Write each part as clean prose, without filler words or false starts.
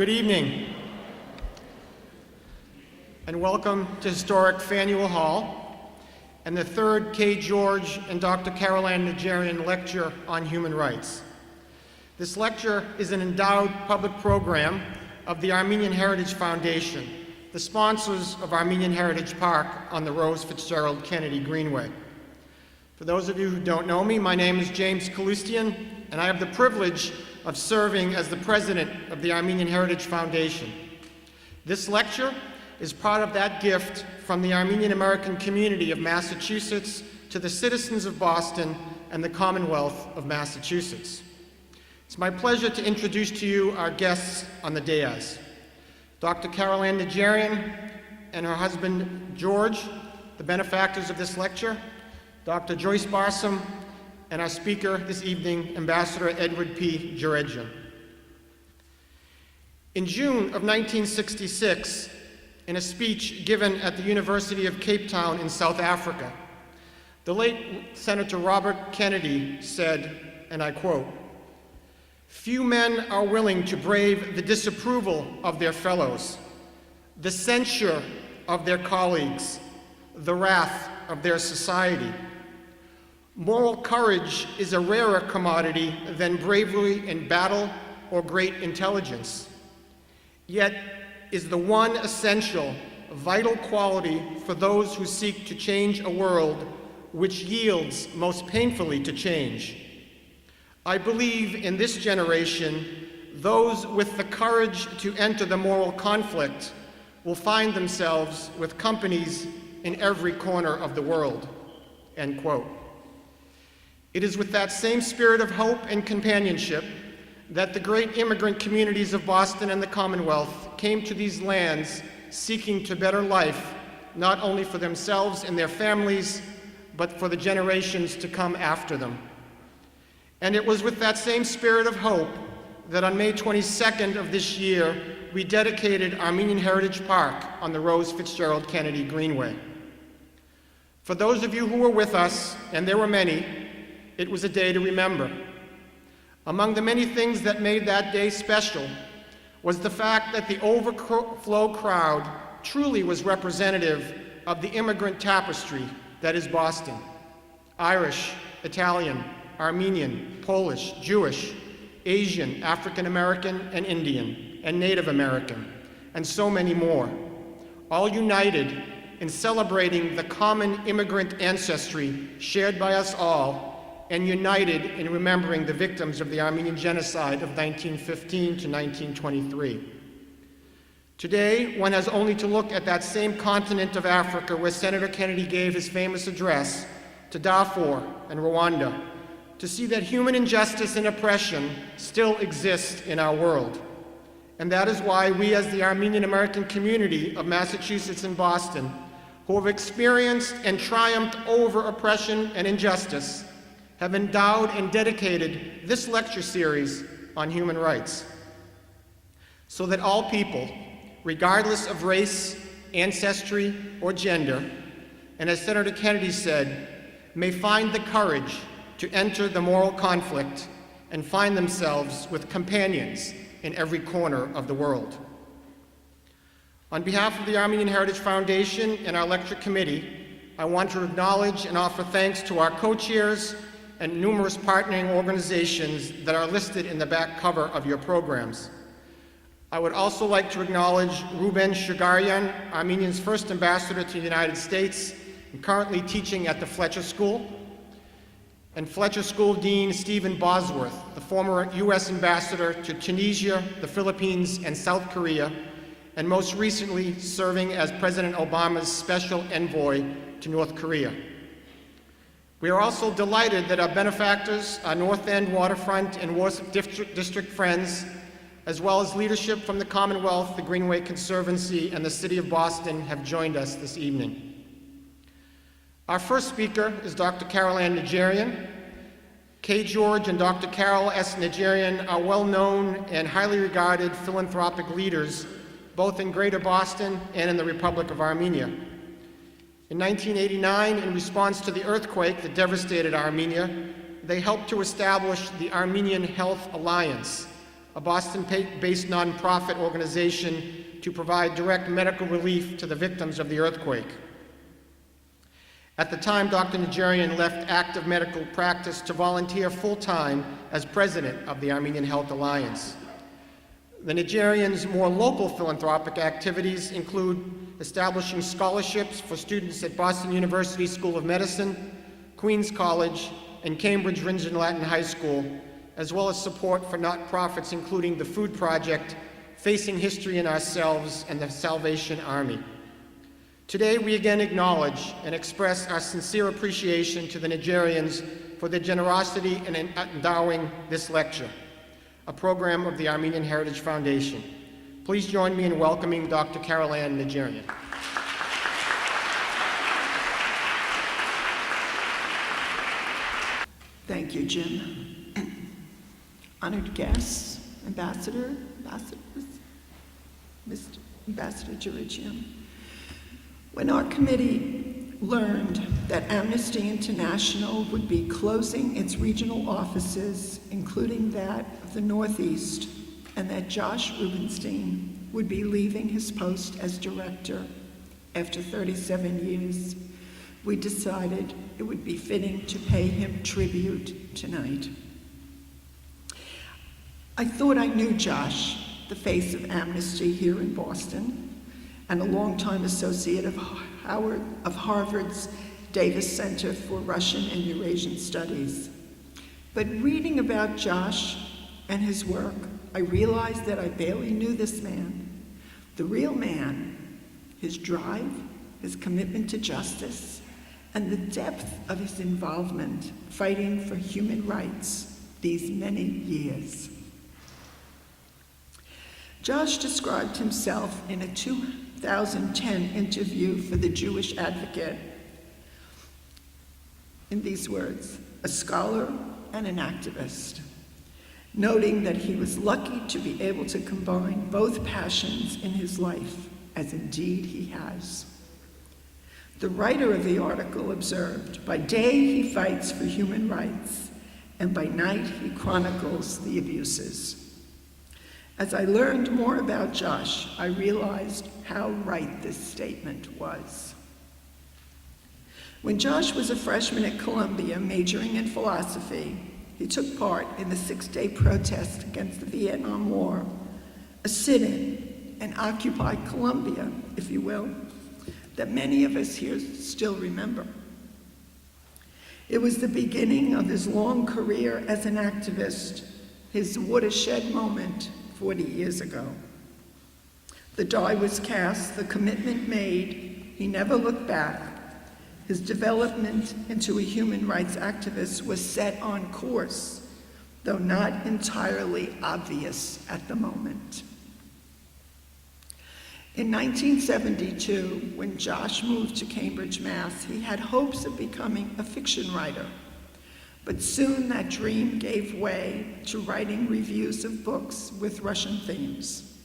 Good evening, and welcome to historic Faneuil Hall and the third K. George and Dr. Carol Ann Najarian Lecture on Human Rights. This lecture is an endowed public program of the Armenian Heritage Foundation, the sponsors of Armenian Heritage Park on the Rose Fitzgerald Kennedy Greenway. For those of you who don't know me, my name is James Kalustian, and I have the privilege of serving as the president of the Armenian Heritage Foundation. This lecture is part of that gift from the Armenian American community of Massachusetts to the citizens of Boston and the Commonwealth of Massachusetts. It's my pleasure to introduce to you our guests on the dais. Dr. Carol Ann Najarian and her husband George, the benefactors of this lecture, Dr. Joyce Barsom, and our speaker this evening, Ambassador Edward P. Djerejian. In June of 1966, in a speech given at the University of Cape Town in South Africa, the late Senator Robert Kennedy said, and I quote, "Few men are willing to brave the disapproval of their fellows, the censure of their colleagues, the wrath of their society. Moral courage is a rarer commodity than bravery in battle or great intelligence, yet is the one essential, vital quality for those who seek to change a world which yields most painfully to change. I believe in this generation, those with the courage to enter the moral conflict will find themselves with companies in every corner of the world," end quote. It is with that same spirit of hope and companionship that the great immigrant communities of Boston and the Commonwealth came to these lands seeking to better life, not only for themselves and their families, but for the generations to come after them. And it was with that same spirit of hope that on May 22nd of this year, we dedicated Armenian Heritage Park on the Rose Fitzgerald Kennedy Greenway. For those of you who were with us, and there were many, it was a day to remember. Among the many things that made that day special was the fact that the overflow crowd truly was representative of the immigrant tapestry that is Boston. Irish, Italian, Armenian, Polish, Jewish, Asian, African American, and Indian, and Native American, and so many more, all united in celebrating the common immigrant ancestry shared by us all, and united in remembering the victims of the Armenian genocide of 1915 to 1923. Today, one has only to look at that same continent of Africa where Senator Kennedy gave his famous address, to Darfur and Rwanda, to see that human injustice and oppression still exist in our world. And that is why we, as the Armenian American community of Massachusetts and Boston, who have experienced and triumphed over oppression and injustice, have endowed and dedicated this lecture series on human rights, so that all people, regardless of race, ancestry, or gender, and as Senator Kennedy said, may find the courage to enter the moral conflict and find themselves with companions in every corner of the world. On behalf of the Armenian Heritage Foundation and our lecture committee, I want to acknowledge and offer thanks to our co-chairs and numerous partnering organizations that are listed in the back cover of your programs. I would also like to acknowledge Ruben Shugarian, Armenia's first ambassador to the United States, and currently teaching at the Fletcher School, and Fletcher School Dean Stephen Bosworth, the former US ambassador to Tunisia, the Philippines, and South Korea, and most recently serving as President Obama's special envoy to North Korea. We are also delighted that our benefactors, our North End Waterfront and Warsaw District friends, as well as leadership from the Commonwealth, the Greenway Conservancy, and the City of Boston have joined us this evening. Our first speaker is Dr. Carol Ann Najarian. K. George and Dr. Carol S. Najarian are well-known and highly regarded philanthropic leaders, both in Greater Boston and in the Republic of Armenia. In 1989, in response to the earthquake that devastated Armenia, they helped to establish the Armenian Health Alliance, a Boston-based nonprofit organization to provide direct medical relief to the victims of the earthquake. At the time, Dr. Najarian left active medical practice to volunteer full-time as president of the Armenian Health Alliance. The Najarians' more local philanthropic activities include establishing scholarships for students at Boston University School of Medicine, Queens College, and Cambridge Ringen Latin High School, as well as support for nonprofits including the Food Project, Facing History in Ourselves, and the Salvation Army. Today, we again acknowledge and express our sincere appreciation to the Najarians for their generosity in endowing this lecture, a program of the Armenian Heritage Foundation. Please join me in welcoming Dr. Carol Ann Najarian. Thank you, Jim. Honored guests, ambassadors, Mr. Ambassador Djerejian. When our committee learned that Amnesty International would be closing its regional offices, including that of the Northeast, and that Josh Rubenstein would be leaving his post as director after 37 years, we decided it would be fitting to pay him tribute tonight. I thought I knew Josh, the face of Amnesty here in Boston, and a longtime associate of Harvard's Davis Center for Russian and Eurasian Studies. But reading about Josh and his work, I realized that I barely knew this man. The real man, his drive, his commitment to justice, and the depth of his involvement fighting for human rights these many years. Josh described himself in a 2010 interview for the Jewish Advocate in these words: a scholar and an activist, noting that he was lucky to be able to combine both passions in his life, as indeed he has. The writer of the article observed, by day he fights for human rights, and by night he chronicles the abuses. As I learned more about Josh, I realized how right this statement was. When Josh was a freshman at Columbia, majoring in philosophy, he took part in the 6-day protest against the Vietnam War, a sit-in, an Occupy Columbia, if you will, that many of us here still remember. It was the beginning of his long career as an activist, his watershed moment 40 years ago. The die was cast, the commitment made, he never looked back. His development into a human rights activist was set on course, though not entirely obvious at the moment. In 1972, when Josh moved to Cambridge, Mass., he had hopes of becoming a fiction writer. But soon that dream gave way to writing reviews of books with Russian themes.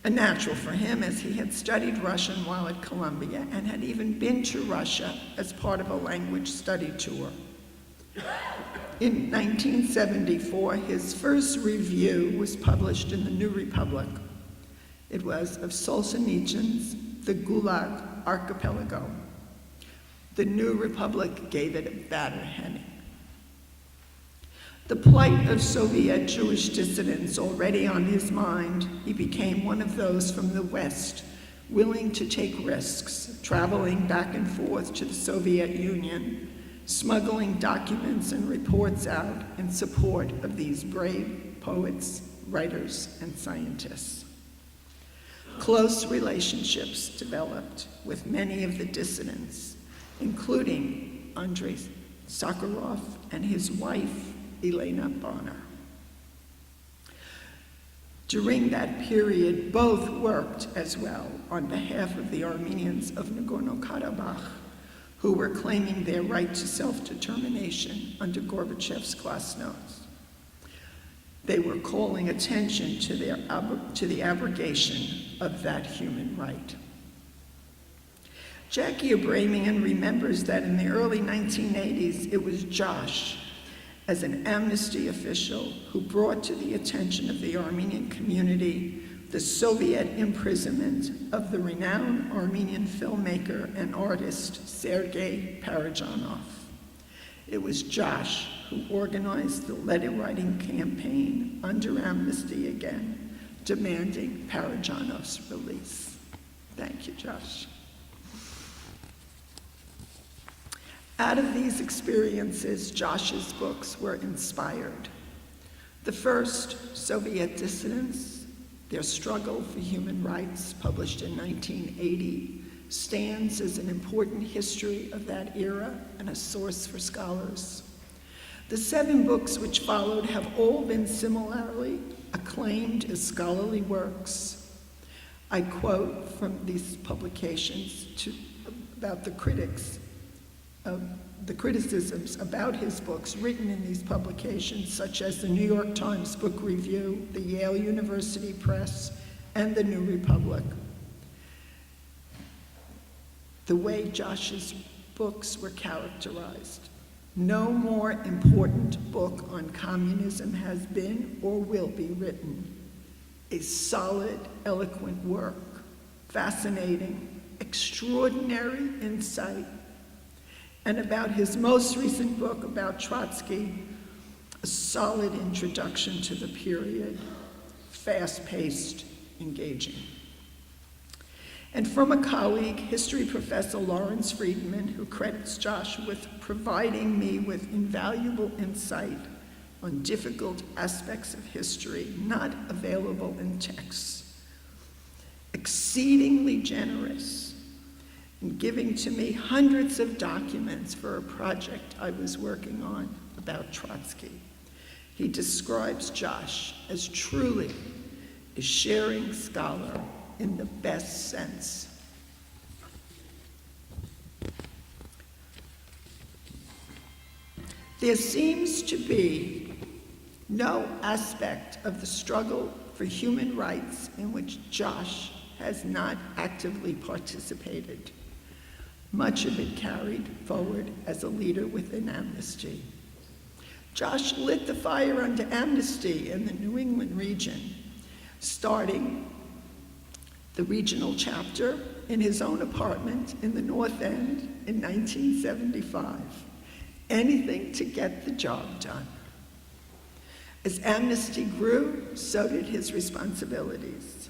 A natural for him, as he had studied Russian while at Columbia and had even been to Russia as part of a language study tour. In 1974, his first review was published in the New Republic. It was of Solzhenitsyn's The Gulag Archipelago. The New Republic gave it a bad heading. The plight of Soviet Jewish dissidents already on his mind, he became one of those from the West, willing to take risks, traveling back and forth to the Soviet Union, smuggling documents and reports out in support of these brave poets, writers, and scientists. Close relationships developed with many of the dissidents, including Andrei Sakharov and his wife, Elena Bonner. During that period, both worked as well on behalf of the Armenians of Nagorno-Karabakh, who were claiming their right to self-determination under Gorbachev's glasnost. They were calling attention to the abrogation of that human right. Jackie Abramian remembers that in the early 1980s, it was Josh, as an Amnesty official who brought to the attention of the Armenian community the Soviet imprisonment of the renowned Armenian filmmaker and artist Sergei Parajanov. It was Josh who organized the letter-writing campaign under Amnesty again, demanding Parajanov's release. Thank you, Josh. Out of these experiences, Josh's books were inspired. The first, Soviet Dissidents, Their Struggle for Human Rights, published in 1980, stands as an important history of that era and a source for scholars. The 7 books which followed have all been similarly acclaimed as scholarly works. I quote from these publications about the criticisms about his books written in these publications, such as the New York Times Book Review, the Yale University Press, and the New Republic. The way Josh's books were characterized: no more important book on communism has been or will be written. A solid, eloquent work, fascinating, extraordinary insight. And about his most recent book about Trotsky, a solid introduction to the period, fast-paced, engaging. And from a colleague, history professor Lawrence Friedman, who credits Josh with providing me with invaluable insight on difficult aspects of history not available in texts. Exceedingly generous in giving to me hundreds of documents for a project I was working on about Trotsky. He describes Josh as truly a sharing scholar in the best sense. There seems to be no aspect of the struggle for human rights in which Josh has not actively participated. Much of it carried forward as a leader within Amnesty. Josh lit the fire under Amnesty in the New England region, starting the regional chapter in his own apartment in the North End in 1975. Anything to get the job done. As Amnesty grew, so did his responsibilities.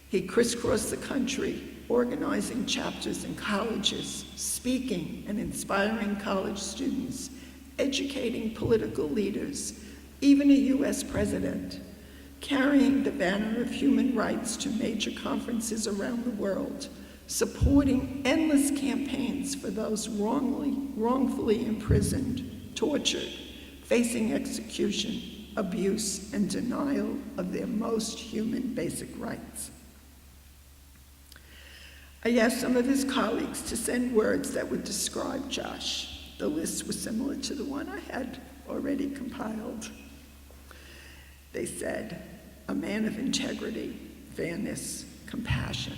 He crisscrossed the country, organizing chapters in colleges, speaking and inspiring college students, educating political leaders, even a US president, carrying the banner of human rights to major conferences around the world, supporting endless campaigns for those wrongfully imprisoned, tortured, facing execution, abuse, and denial of their most human basic rights. I asked some of his colleagues to send words that would describe Josh. The list was similar to the one I had already compiled. They said, a man of integrity, fairness, compassion,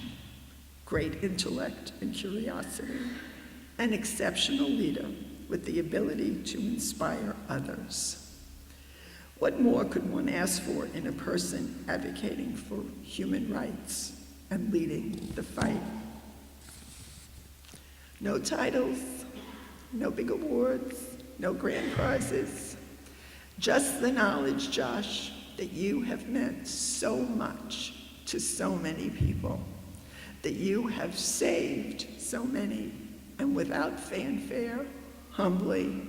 great intellect and curiosity, an exceptional leader with the ability to inspire others. What more could one ask for in a person advocating for human rights and leading the fight? No titles, no big awards, no grand prizes, just the knowledge, Josh, that you have meant so much to so many people, that you have saved so many, and without fanfare, humbly,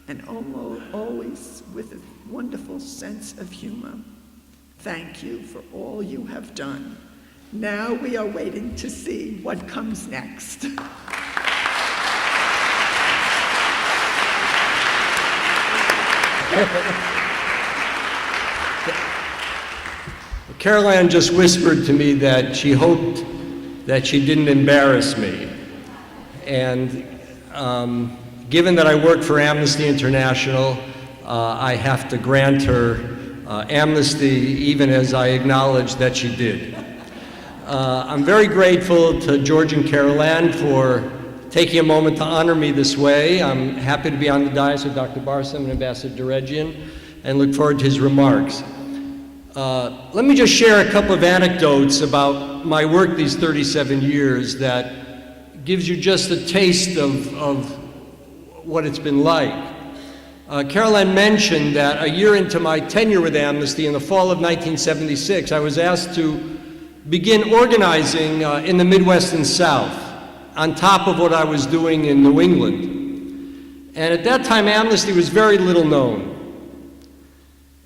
and always with a wonderful sense of humor. Thank you for all you have done. Now we are waiting to see what comes next. Caroline just whispered to me that she hoped that she didn't embarrass me. And given that I work for Amnesty International, I have to grant her amnesty, even as I acknowledge that she did. I'm very grateful to George and Caroline for taking a moment to honor me this way. I'm happy to be on the dais with Dr. Barsam and Ambassador Djerejian, and look forward to his remarks. Let me just share a couple of anecdotes about my work these 37 years that gives you just a taste of what it's been like. Caroline mentioned that a year into my tenure with Amnesty in the fall of 1976, I was asked to begin organizing in the Midwest and South, on top of what I was doing in New England. And at that time, Amnesty was very little known.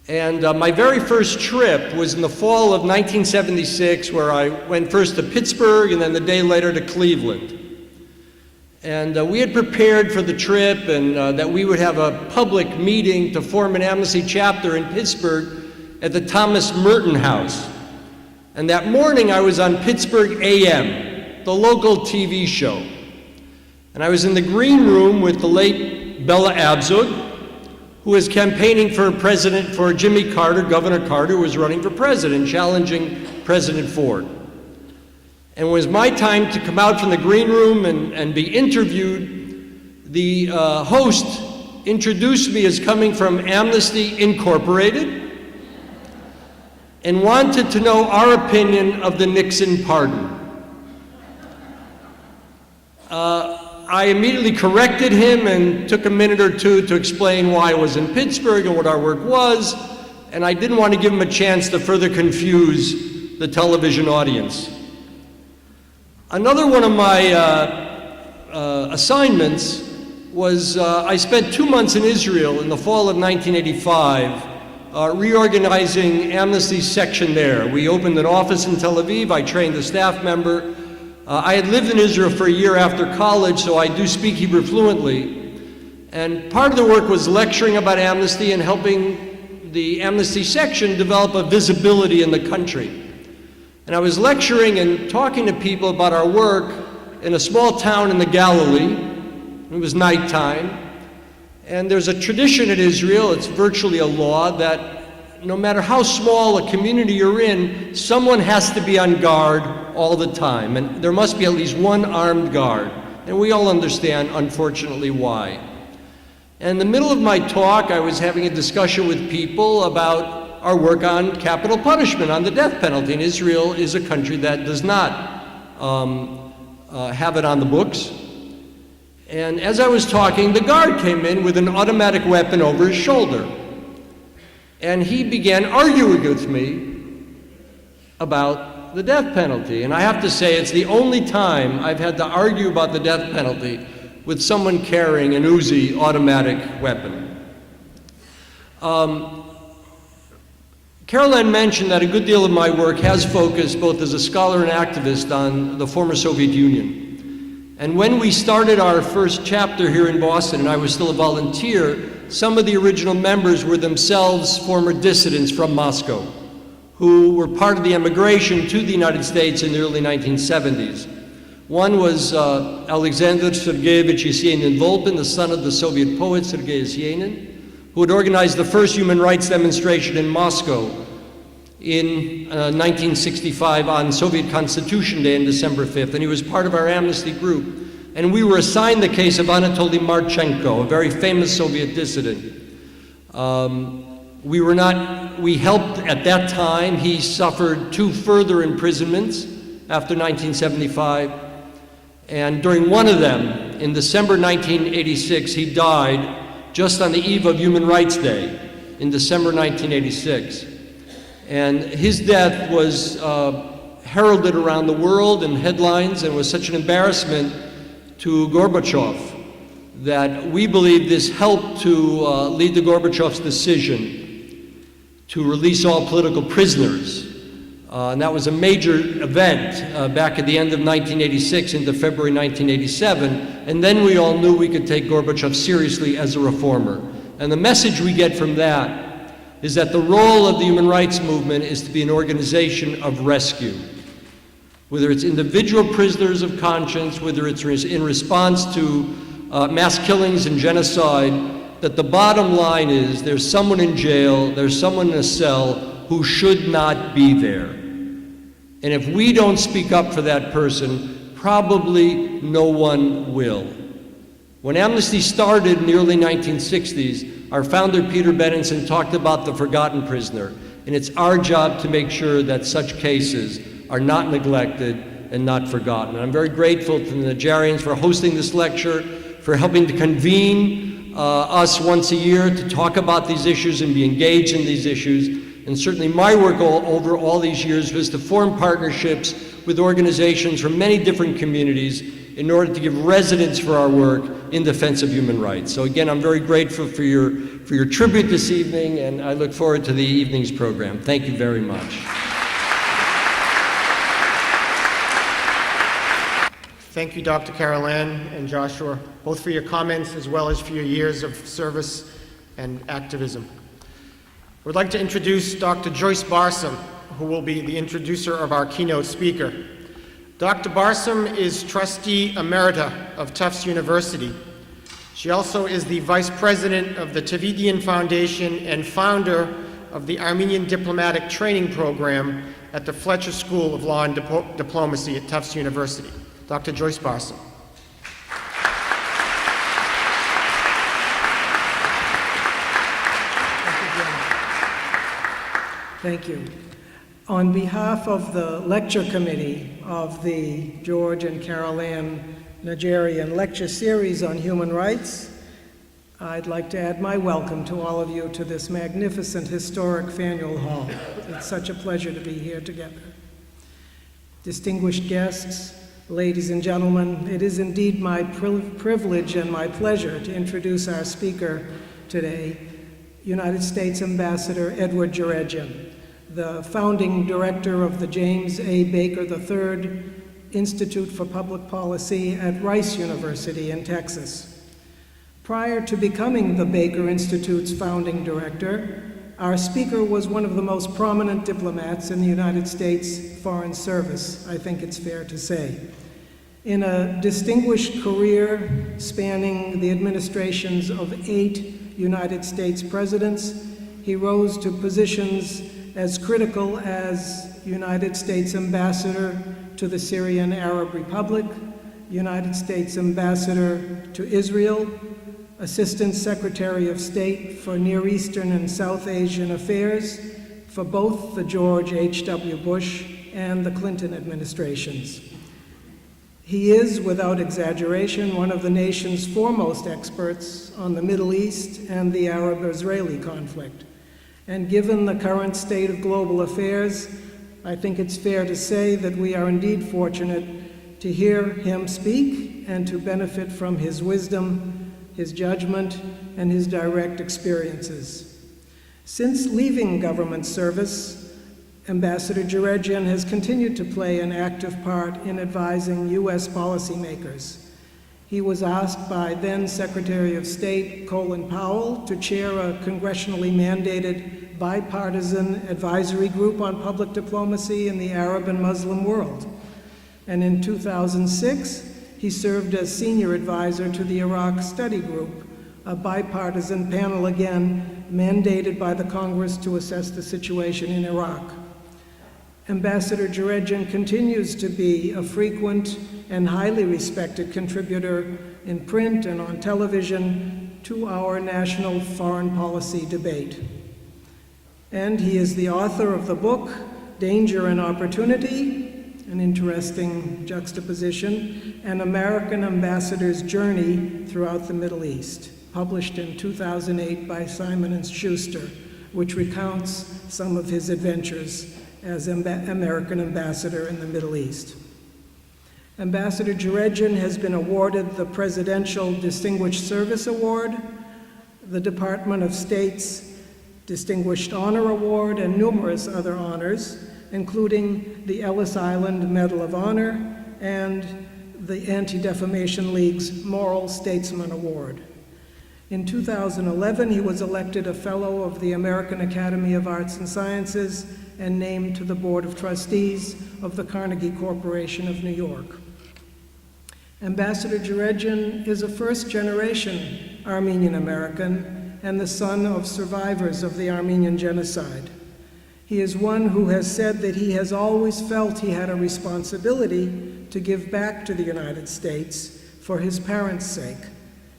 And my very first trip was in the fall of 1976, where I went first to Pittsburgh and then the day later to Cleveland. And we had prepared for the trip and that we would have a public meeting to form an Amnesty chapter in Pittsburgh at the Thomas Merton House. And that morning I was on Pittsburgh AM, the local TV show. And I was in the green room with the late Bella Abzug, who was campaigning for president for Jimmy Carter, Governor Carter, who was running for president, challenging President Ford. And it was my time to come out from the green room and be interviewed. The host introduced me as coming from Amnesty Incorporated and wanted to know our opinion of the Nixon pardon. I immediately corrected him and took a minute or two to explain why I was in Pittsburgh and what our work was, and I didn't want to give him a chance to further confuse the television audience. Another one of my assignments was I spent 2 months in Israel in the fall of 1985 reorganizing Amnesty's section there. We opened an office in Tel Aviv. I trained a staff member. I had lived in Israel for a year after college, so I do speak Hebrew fluently. And part of the work was lecturing about Amnesty and helping the Amnesty section develop a visibility in the country. And I was lecturing and talking to people about our work in a small town in the Galilee. It was nighttime. And there's a tradition in Israel, it's virtually a law, that no matter how small a community you're in, someone has to be on guard all the time. And there must be at least one armed guard. And we all understand, unfortunately, why. And in the middle of my talk, I was having a discussion with people about our work on capital punishment, on the death penalty. And Israel is a country that does not have it on the books. And as I was talking, the guard came in with an automatic weapon over his shoulder. And he began arguing with me about the death penalty. And I have to say, it's the only time I've had to argue about the death penalty with someone carrying an Uzi automatic weapon. Caroline mentioned that a good deal of my work has focused, both as a scholar and activist, on the former Soviet Union. And when we started our first chapter here in Boston, and I was still a volunteer, some of the original members were themselves former dissidents from Moscow, who were part of the emigration to the United States in the early 1970s. One was Alexander Sergeyevich Yesenin-Volpin, the son of the Soviet poet Sergei Yesenin, who had organized the first human rights demonstration in Moscow in 1965 on Soviet Constitution Day on December 5th, and he was part of our Amnesty group. And we were assigned the case of Anatoly Marchenko, a very famous Soviet dissident. We helped at that time. He suffered 2 further imprisonments after 1975. And during one of them, in December 1986, he died just on the eve of Human Rights Day in December 1986. And his death was heralded around the world in headlines and was such an embarrassment to Gorbachev that we believe this helped to lead to Gorbachev's decision to release all political prisoners. And that was a major event back at the end of 1986 into February 1987. And then we all knew we could take Gorbachev seriously as a reformer. And the message we get from that is that the role of the human rights movement is to be an organization of rescue. Whether it's individual prisoners of conscience, whether it's in response to mass killings and genocide, that the bottom line is there's someone in jail, there's someone in a cell who should not be there. And if we don't speak up for that person, probably no one will. When Amnesty started in the early 1960s, our founder, Peter Benenson, talked about the forgotten prisoner, and it's our job to make sure that such cases are not neglected and not forgotten. And I'm very grateful to the Najarians for hosting this lecture, for helping to convene us once a year to talk about these issues and be engaged in these issues. And certainly my work over all these years was to form partnerships with organizations from many different communities in order to give resonance for our work in defense of human rights. So again, I'm very grateful for your tribute this evening, and I look forward to the evening's program. Thank you very much. Thank you, Dr. Carol Ann and Joshua, both for your comments as well as for your years of service and activism. I would like to introduce Dr. Joyce Barsom, who will be the introducer of our keynote speaker. Dr. Barsom is trustee emerita of Tufts University. She also is the vice president of the Djerejian Foundation and founder of the Armenian Diplomatic Training Program at the Fletcher School of Law and Diplomacy at Tufts University. Dr. Joyce Barsom. Thank you. On behalf of the lecture committee of the George and Carol Ann Najarian lecture series on human rights, I'd like to add my welcome to all of you to this magnificent historic Faneuil Hall. It's such a pleasure to be here together. Distinguished guests, ladies and gentlemen, it is indeed my privilege and my pleasure to introduce our speaker today, United States Ambassador Edward Djerejian, the founding director of the James A. Baker III Institute for Public Policy at Rice University in Texas. Prior to becoming the Baker Institute's founding director, our speaker was one of the most prominent diplomats in the United States Foreign Service, I think it's fair to say. In a distinguished career spanning the administrations of 8 United States presidents, he rose to positions as critical as United States Ambassador to the Syrian Arab Republic, United States Ambassador to Israel, Assistant Secretary of State for Near Eastern and South Asian Affairs for both the George H.W. Bush and the Clinton administrations. He is, without exaggeration, one of the nation's foremost experts on the Middle East and the Arab-Israeli conflict. And given the current state of global affairs, I think it's fair to say that we are indeed fortunate to hear him speak and to benefit from his wisdom, his judgment, and his direct experiences. Since leaving government service, Ambassador Djerejian has continued to play an active part in advising U.S. policymakers. He was asked by then Secretary of State Colin Powell to chair a congressionally mandated bipartisan advisory group on public diplomacy in the Arab and Muslim world. And in 2006, he served as senior advisor to the Iraq Study Group, a bipartisan panel again mandated by the Congress to assess the situation in Iraq. Ambassador Djerejian continues to be a frequent and highly respected contributor in print and on television to our national foreign policy debate. And he is the author of the book, Danger and Opportunity, an interesting juxtaposition, An American Ambassador's Journey Throughout the Middle East, published in 2008 by Simon & Schuster, which recounts some of his adventures as American ambassador in the Middle East. Ambassador Djerejian has been awarded the Presidential Distinguished Service Award, the Department of State's Distinguished Honor Award, and numerous other honors, including the Ellis Island Medal of Honor and the Anti-Defamation League's Moral Statesman Award. In 2011, he was elected a Fellow of the American Academy of Arts and Sciences and named to the Board of Trustees of the Carnegie Corporation of New York. Ambassador Djerejian is a first-generation Armenian American and the son of survivors of the Armenian genocide. He is one who has said that he has always felt he had a responsibility to give back to the United States for his parents' sake,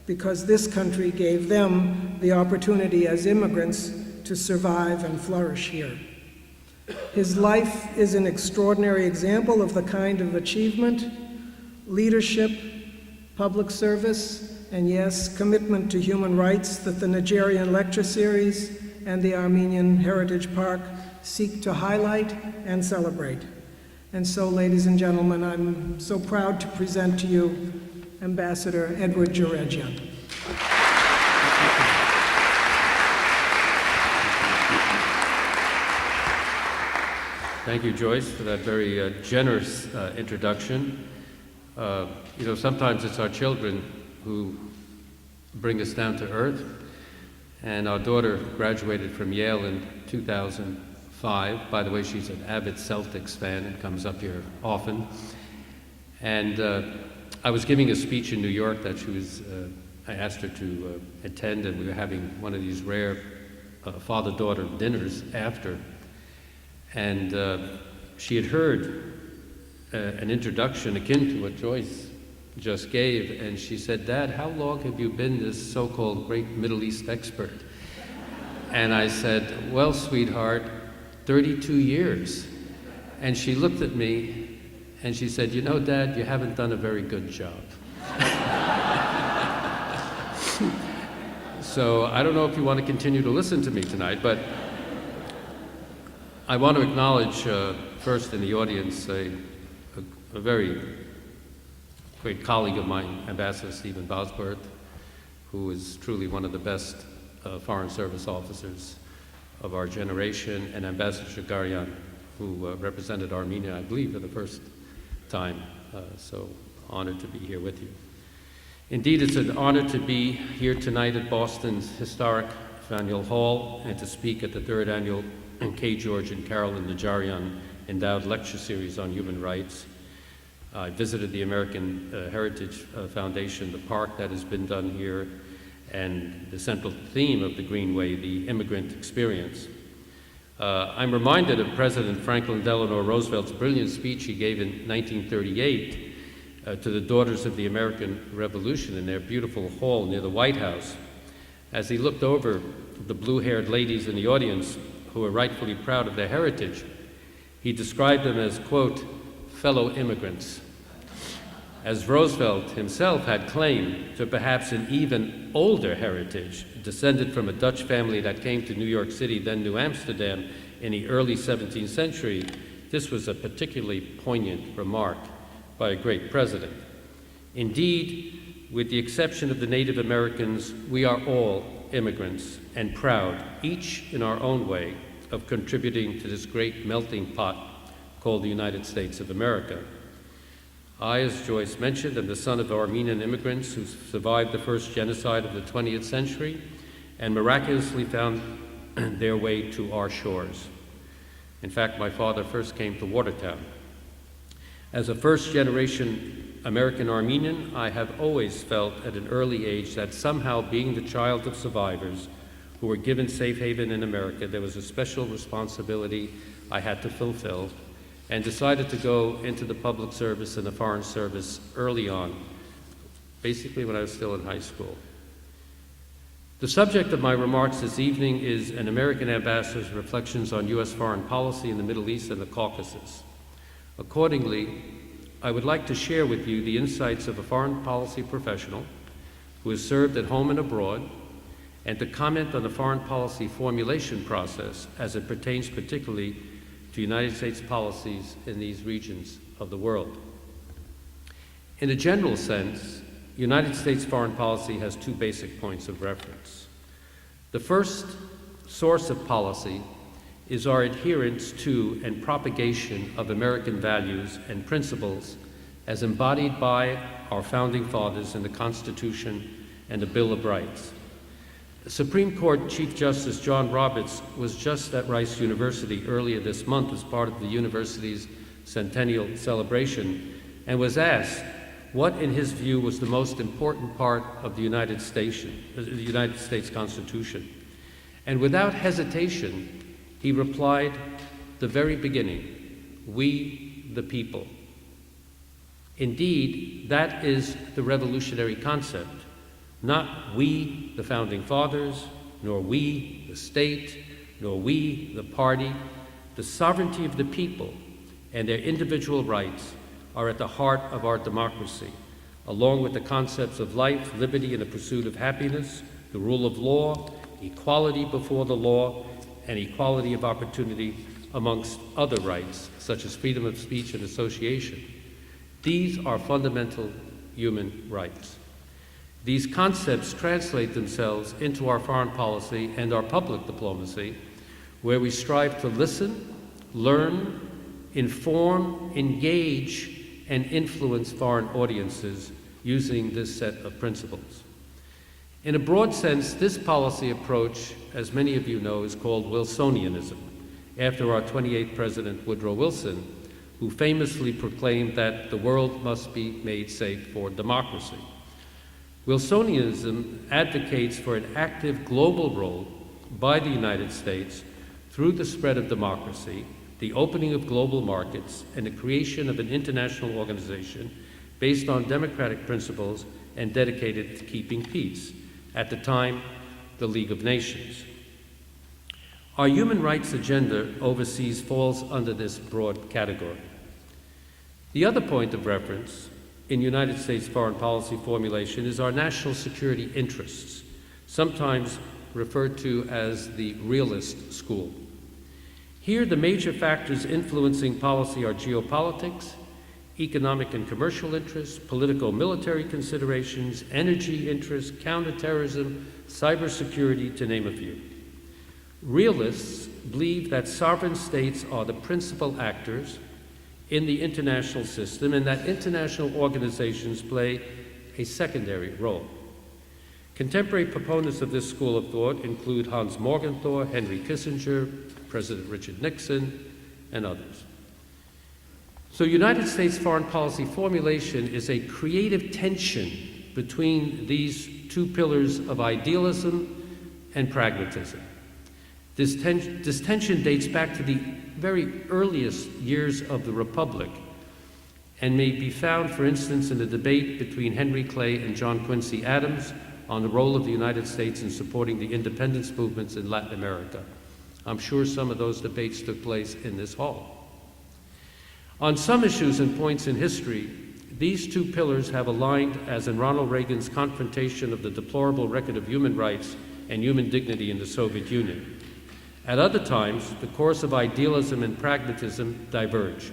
because this country gave them the opportunity as immigrants to survive and flourish here. His life is an extraordinary example of the kind of achievement, leadership, public service, and yes, commitment to human rights that the Najarian Lecture Series and the Armenian Heritage Park seek to highlight and celebrate. And so, ladies and gentlemen, I'm so proud to present to you Ambassador Edward Djerejian. Thank you, Joyce, for that very generous introduction. Sometimes it's our children who bring us down to earth, and our daughter graduated from Yale in 2005. By the way, she's an avid Celtics fan and comes up here often. And I was giving a speech in New York that I asked her to attend, and we were having one of these rare father-daughter dinners after. And she had heard an introduction akin to what Joyce just gave, and she said, "Dad, how long have you been this so-called great Middle East expert?" And I said, "Well, sweetheart, 32 years. And she looked at me and she said, "You know, Dad, you haven't done a very good job." So I don't know if you want to continue to listen to me tonight, but I want to acknowledge first in the audience a very great colleague of mine, Ambassador Stephen Bosworth, who is truly one of the best Foreign Service officers of our generation, and Ambassador Najarian, who represented Armenia, I believe, for the first time. So honored to be here with you. Indeed, it's an honor to be here tonight at Boston's historic Faneuil Hall and to speak at the third annual K. George and Carolyn Najarian Endowed Lecture Series on Human Rights. I visited the American Heritage Foundation, the park that has been done here, and the central theme of the Greenway, the immigrant experience. I'm reminded of President Franklin Delano Roosevelt's brilliant speech he gave in 1938 to the Daughters of the American Revolution in their beautiful hall near the White House. As he looked over the blue-haired ladies in the audience who were rightfully proud of their heritage, he described them as, quote, fellow immigrants. As Roosevelt himself had claimed to perhaps an even older heritage, descended from a Dutch family that came to New York City, then New Amsterdam, in the early 17th century, this was a particularly poignant remark by a great president. Indeed, with the exception of the Native Americans, we are all immigrants and proud, each in our own way, of contributing to this great melting pot called the United States of America. I, as Joyce mentioned, am the son of Armenian immigrants who survived the first genocide of the 20th century and miraculously found their way to our shores. In fact, my father first came to Watertown. As a first-generation American Armenian, I have always felt at an early age that somehow being the child of survivors who were given safe haven in America, there was a special responsibility I had to fulfill, and decided to go into the public service and the foreign service early on, basically when I was still in high school. The subject of my remarks this evening is an American ambassador's reflections on U.S. foreign policy in the Middle East and the Caucasus. Accordingly, I would like to share with you the insights of a foreign policy professional who has served at home and abroad, and to comment on the foreign policy formulation process as it pertains particularly to United States policies in these regions of the world. In a general sense, United States foreign policy has two basic points of reference. The first source of policy is our adherence to and propagation of American values and principles as embodied by our founding fathers in the Constitution and the Bill of Rights. Supreme Court Chief Justice John Roberts was just at Rice University earlier this month as part of the university's centennial celebration and was asked what, in his view, was the most important part of the United States Constitution. And without hesitation, he replied, the very beginning, we the people. Indeed, that is the revolutionary concept, not we the founding fathers, nor we the state, nor we the party. The sovereignty of the people and their individual rights are at the heart of our democracy, along with the concepts of life, liberty, and the pursuit of happiness, the rule of law, equality before the law, and equality of opportunity, amongst other rights, such as freedom of speech and association. These are fundamental human rights. These concepts translate themselves into our foreign policy and our public diplomacy, where we strive to listen, learn, inform, engage, and influence foreign audiences using this set of principles. In a broad sense, this policy approach, as many of you know, is called Wilsonianism, after our 28th President Woodrow Wilson, who famously proclaimed that the world must be made safe for democracy. Wilsonianism advocates for an active global role by the United States through the spread of democracy, the opening of global markets, and the creation of an international organization based on democratic principles and dedicated to keeping peace, at the time, the League of Nations. Our human rights agenda overseas falls under this broad category. The other point of reference in United States foreign policy formulation is our national security interests, sometimes referred to as the realist school. Here, the major factors influencing policy are geopolitics, economic and commercial interests, political-military considerations, energy interests, counterterrorism, cybersecurity, to name a few. Realists believe that sovereign states are the principal actors in the international system and that international organizations play a secondary role. Contemporary proponents of this school of thought include Hans Morgenthau, Henry Kissinger, President Richard Nixon, and others. So United States foreign policy formulation is a creative tension between these two pillars of idealism and pragmatism. This tension dates back to the very earliest years of the Republic and may be found, for instance, in the debate between Henry Clay and John Quincy Adams on the role of the United States in supporting the independence movements in Latin America. I'm sure some of those debates took place in this hall. On some issues and points in history, these two pillars have aligned, as in Ronald Reagan's confrontation of the deplorable record of human rights and human dignity in the Soviet Union. At other times, the course of idealism and pragmatism diverge.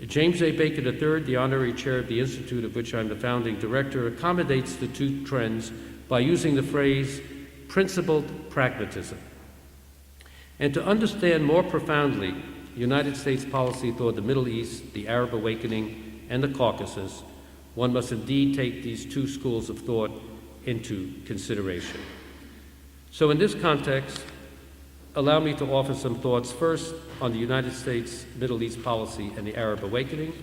James A. Baker III, the honorary chair of the institute of which I'm the founding director, accommodates the two trends by using the phrase principled pragmatism. And to understand more profoundly United States policy toward the Middle East, the Arab awakening, and the Caucasus, one must indeed take these two schools of thought into consideration. So in this context, allow me to offer some thoughts first on the United States Middle East policy and the Arab awakening.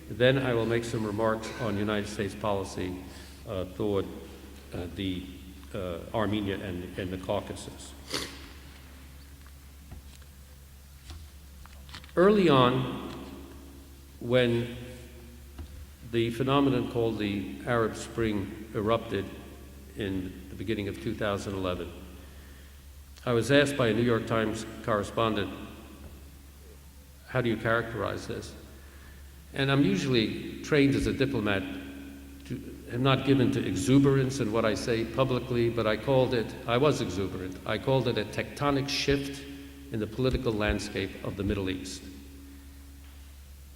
Then I will make some remarks on United States policy toward the Armenia and the Caucasus. Early on, when the phenomenon called the Arab Spring erupted in the beginning of 2011, I was asked by a New York Times correspondent, how do you characterize this? And I'm usually trained as a diplomat, I'm not given to exuberance in what I say publicly, but I was exuberant. I called it a tectonic shift in the political landscape of the Middle East.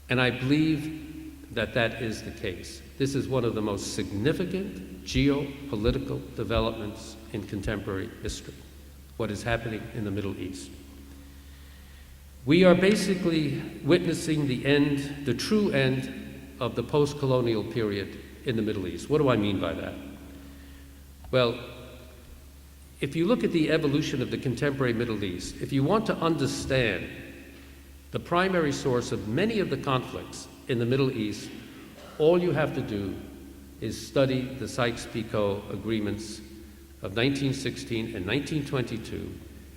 And I believe that that is the case. This is one of the most significant geopolitical developments in contemporary history, what is happening in the Middle East. We are basically witnessing the end, the true end of the post-colonial period in the Middle East. What do I mean by that? Well, if you look at the evolution of the contemporary Middle East, if you want to understand the primary source of many of the conflicts in the Middle East, all you have to do is study the Sykes-Picot agreements of 1916 and 1922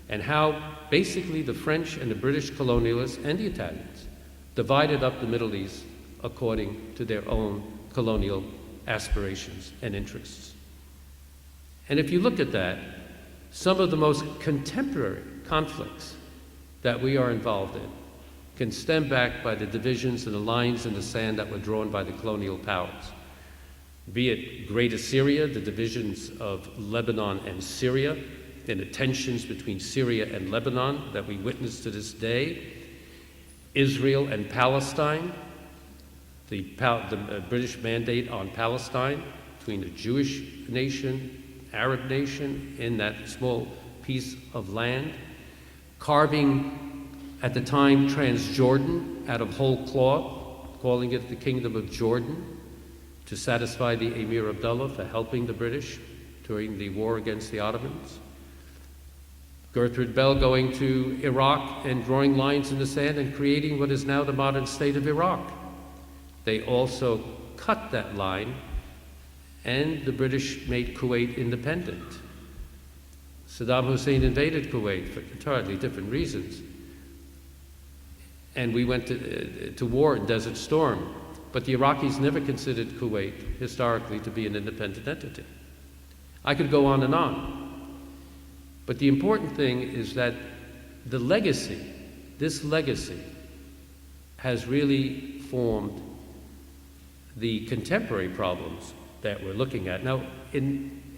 and how basically the French and the British colonialists and the Italians divided up the Middle East according to their own colonial aspirations and interests. And if you look at that, some of the most contemporary conflicts that we are involved in can stem back by the divisions and the lines in the sand that were drawn by the colonial powers. Be it Greater Syria, the divisions of Lebanon and Syria, and the tensions between Syria and Lebanon that we witness to this day, Israel and Palestine, the British mandate on Palestine between the Jewish nation, Arab nation in that small piece of land, carving at the time Transjordan out of whole cloth, calling it the Kingdom of Jordan, to satisfy the Emir Abdullah for helping the British during the war against the Ottomans. Gertrude Bell going to Iraq and drawing lines in the sand and creating what is now the modern state of Iraq. They also cut that line, and the British made Kuwait independent. Saddam Hussein invaded Kuwait for entirely different reasons. And we went to war in Desert Storm. But the Iraqis never considered Kuwait historically to be an independent entity. I could go on and on. But the important thing is that the legacy, this legacy, has really formed the contemporary problems that we're looking at. Now,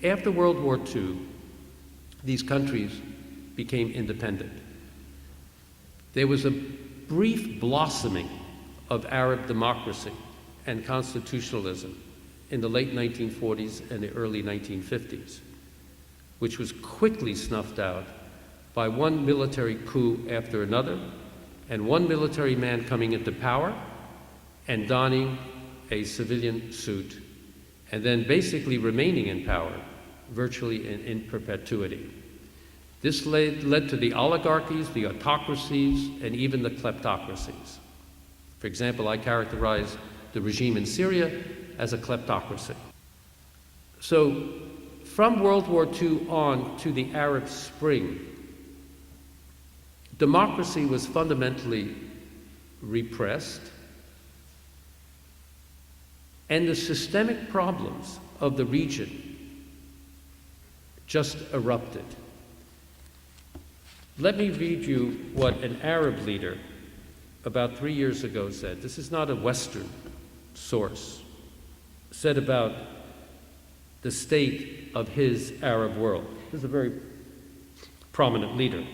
after World War II, these countries became independent. There was a brief blossoming of Arab democracy and constitutionalism in the late 1940s and the early 1950s, which was quickly snuffed out by one military coup after another, and one military man coming into power and donning a civilian suit, and then basically remaining in power virtually in perpetuity. This led to the oligarchies, the autocracies, and even the kleptocracies. For example, I characterize the regime in Syria as a kleptocracy. So, from World War II on to the Arab Spring, democracy was fundamentally repressed, and the systemic problems of the region just erupted. Let me read you what an Arab leader about 3 years ago said. This is not a Western source. Said about the state of his Arab world. This is a very prominent leader.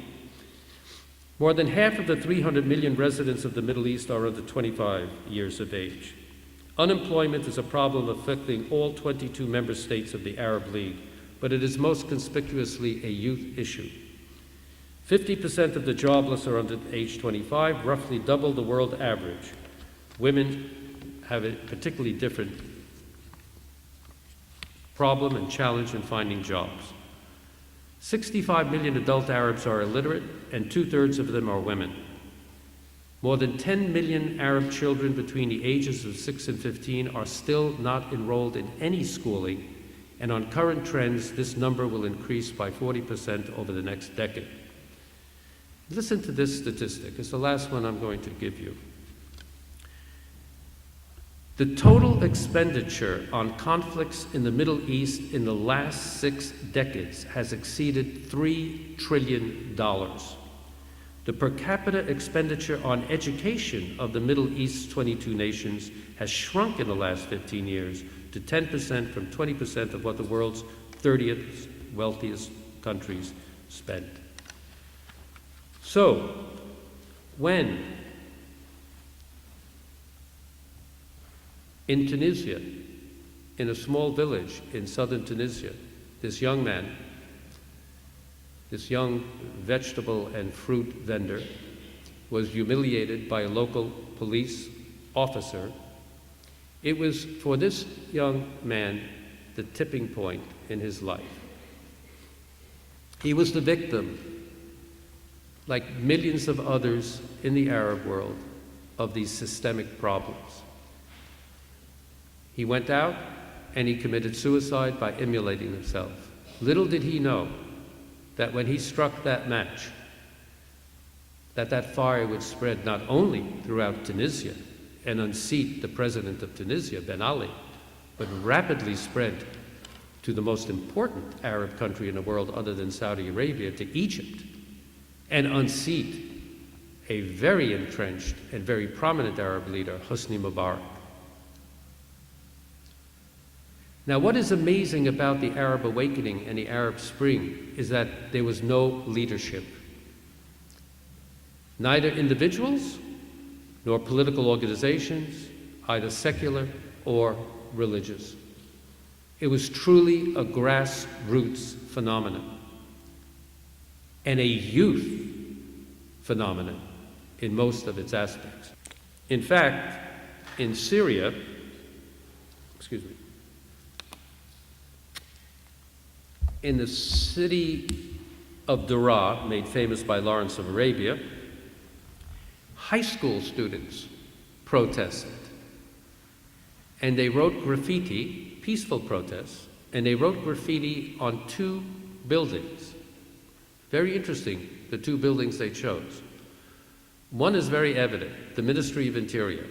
More than half of the 300 million residents of the Middle East are under 25 years of age. Unemployment is a problem affecting all 22 member states of the Arab League, but it is most conspicuously a youth issue. 50% of the jobless are under age 25, roughly double the world average. Women have a particularly different problem and challenge in finding jobs. 65 million adult Arabs are illiterate, and 2/3 of them are women. More than 10 million Arab children between the ages of 6 and 15 are still not enrolled in any schooling, and on current trends, this number will increase by 40% over the next decade. Listen to this statistic. It's the last one I'm going to give you. The total expenditure on conflicts in the Middle East in the last 6 decades has exceeded $3 trillion. The per capita expenditure on education of the Middle East's 22 nations has shrunk in the last 15 years to 10% from 20% of what the world's 30th wealthiest countries spend. So, when in Tunisia, in a small village in southern Tunisia, this young man, this young vegetable and fruit vendor, was humiliated by a local police officer, it was for this young man the tipping point in his life. He was the victim, like millions of others in the Arab world, of these systemic problems. He went out and he committed suicide by immolating himself. Little did he know that when he struck that match, that fire would spread not only throughout Tunisia and unseat the president of Tunisia, Ben Ali, but rapidly spread to the most important Arab country in the world other than Saudi Arabia, to Egypt, and unseat a very entrenched and very prominent Arab leader, Hosni Mubarak. Now, what is amazing about the Arab awakening and the Arab Spring is that there was no leadership. Neither individuals nor political organizations, either secular or religious. It was truly a grassroots phenomenon and a youth phenomenon in most of its aspects. In fact, in Syria, in the city of Daraa, made famous by Lawrence of Arabia, high school students protested. And they wrote graffiti, peaceful protests, and they wrote graffiti on 2 buildings. Very interesting, the 2 buildings they chose. One is very evident. The Ministry of Interior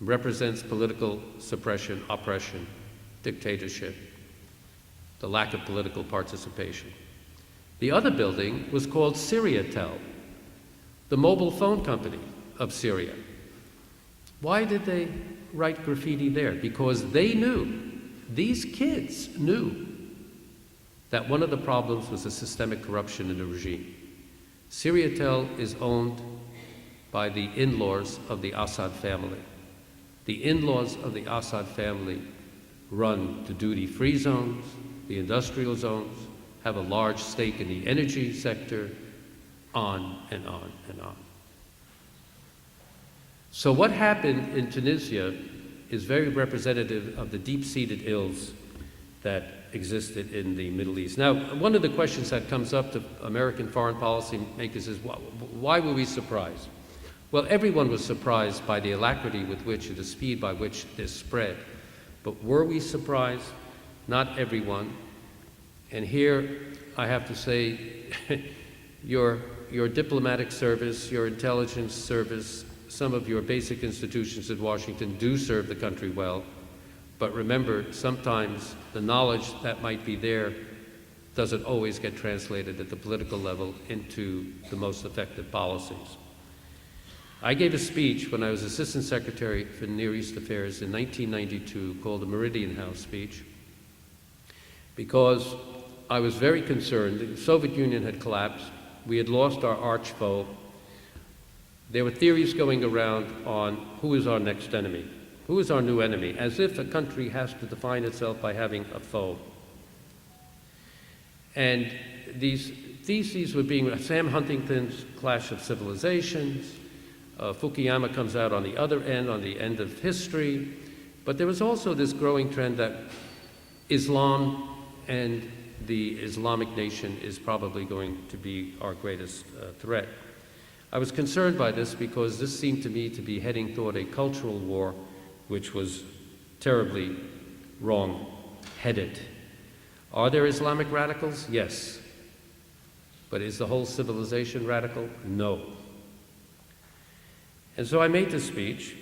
represents political suppression, oppression, dictatorship, the lack of political participation. The other building was called Syriatel, the mobile phone company of Syria. Why did they write graffiti there? Because they knew, these kids knew, that one of the problems was the systemic corruption in the regime. Syriatel is owned by the in-laws of the Assad family. The in-laws of the Assad family run the duty-free zones, the industrial zones, have a large stake in the energy sector, on and on and on. So what happened in Tunisia is very representative of the deep-seated ills that existed in the Middle East. Now, one of the questions that comes up to American foreign policy makers is, why were we surprised? Well, everyone was surprised by the alacrity with which, or the speed by which this spread. But were we surprised? Not everyone. And here, I have to say, your diplomatic service, your intelligence service, some of your basic institutions in Washington do serve the country well. But remember, sometimes the knowledge that might be there doesn't always get translated at the political level into the most effective policies. I gave a speech when I was Assistant Secretary for Near East Affairs in 1992 called the Meridian House speech, because I was very concerned. The Soviet Union had collapsed. We had lost our arch foe. There were theories going around on who is our next enemy, who is our new enemy, as if a country has to define itself by having a foe. And these theses were being, Sam Huntington's Clash of Civilizations, Fukuyama comes out on the other end, on the end of history, but there was also this growing trend that Islam and the Islamic nation is probably going to be our greatest threat. I was concerned by this because this seemed to me to be heading toward a cultural war which was terribly wrong-headed. Are there Islamic radicals? Yes. But is the whole civilization radical? No. And so I made this speech,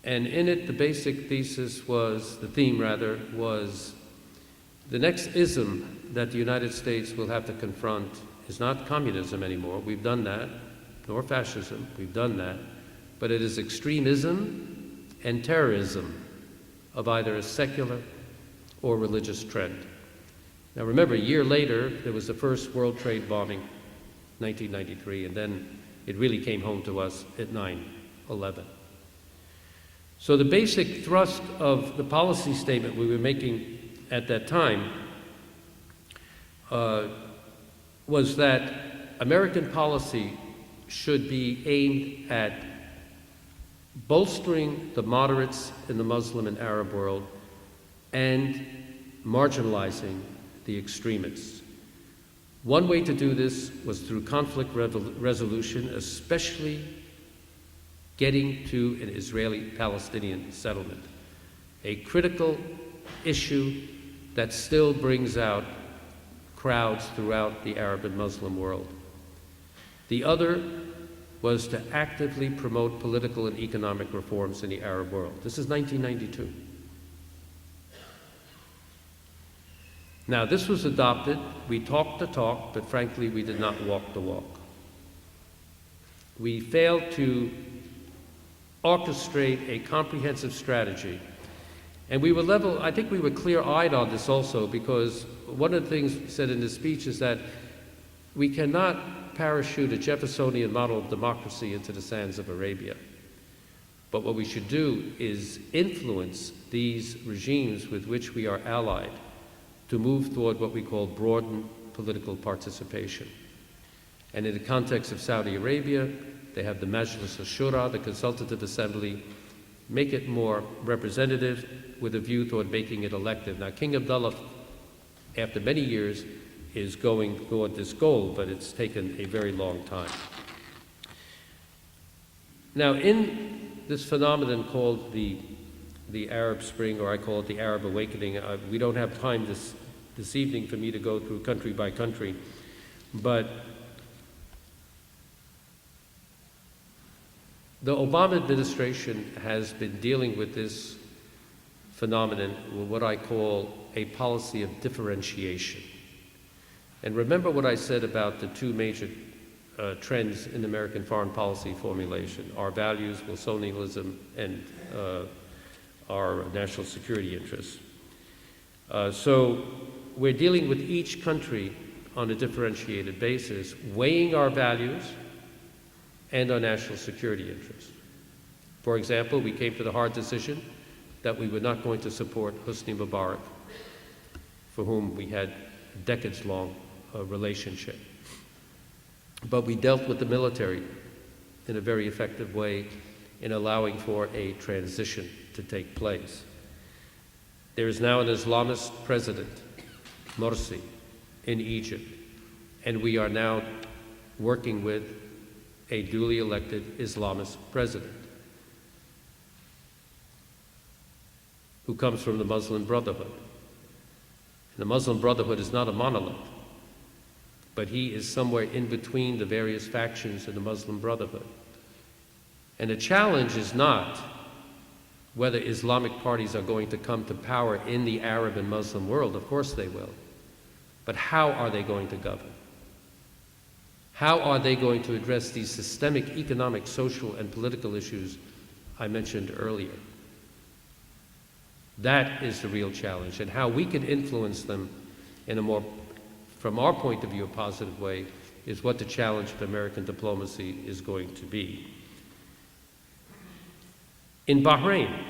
and in it the basic thesis was, the theme rather, was the next ism that the United States will have to confront is not communism anymore. We've done that. Nor fascism, we've done that, but it is extremism and terrorism of either a secular or religious trend. Now remember, a year later, there was the first World Trade bombing, 1993, and then it really came home to us at 9/11. So the basic thrust of the policy statement we were making at that time was that American policy should be aimed at bolstering the moderates in the Muslim and Arab world and marginalizing the extremists. One way to do this was through conflict resolution, especially getting to an Israeli-Palestinian settlement, a critical issue that still brings out crowds throughout the Arab and Muslim world. The other was to actively promote political and economic reforms in the Arab world. This is 1992. Now, this was adopted. We talked the talk, but frankly, we did not walk the walk. We failed to orchestrate a comprehensive strategy. And we were I think we were clear-eyed on this also, because one of the things said in the speech is that we cannot parachute a Jeffersonian model of democracy into the sands of Arabia. But what we should do is influence these regimes with which we are allied to move toward what we call broadened political participation. And in the context of Saudi Arabia, they have the Majlis al-Shura, the Consultative Assembly, make it more representative with a view toward making it elective. Now, King Abdullah, after many years, is going toward this goal, but it's taken a very long time. Now, in this phenomenon called the Arab Spring, or I call it the Arab Awakening, we don't have time this evening for me to go through country by country, but the Obama administration has been dealing with this phenomenon with what I call a policy of differentiation. And remember what I said about the two major trends in American foreign policy formulation: our values, Wilsonianism, and our national security interests. So we're dealing with each country on a differentiated basis, weighing our values and our national security interests. For example, we came to the hard decision that we were not going to support Hosni Mubarak, for whom we had a decades-long relationship. But we dealt with the military in a very effective way in allowing for a transition to take place. There is now an Islamist president, Morsi, in Egypt, and we are now working with a duly elected Islamist president who comes from the Muslim Brotherhood. And the Muslim Brotherhood is not a monolith, but he is somewhere in between the various factions in the Muslim Brotherhood. And the challenge is not whether Islamic parties are going to come to power in the Arab and Muslim world. Of course they will. But how are they going to govern? How are they going to address these systemic economic, social, and political issues I mentioned earlier? That is the real challenge, and how we can influence them in a more, from our point of view, a positive way, is what the challenge of American diplomacy is going to be. In Bahrain,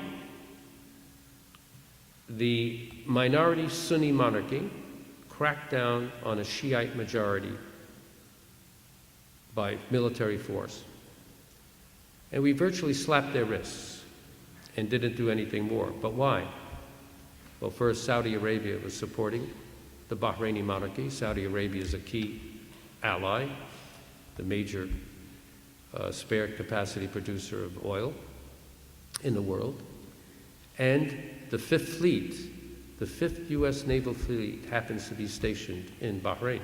the minority Sunni monarchy cracked down on a Shiite majority by military force. And we virtually slapped their wrists and didn't do anything more. But why? Well, first, Saudi Arabia was supporting the Bahraini monarchy. Saudi Arabia is a key ally, the major spare capacity producer of oil in the world. And the Fifth Fleet, the 5th U.S. Naval Fleet, happens to be stationed in Bahrain.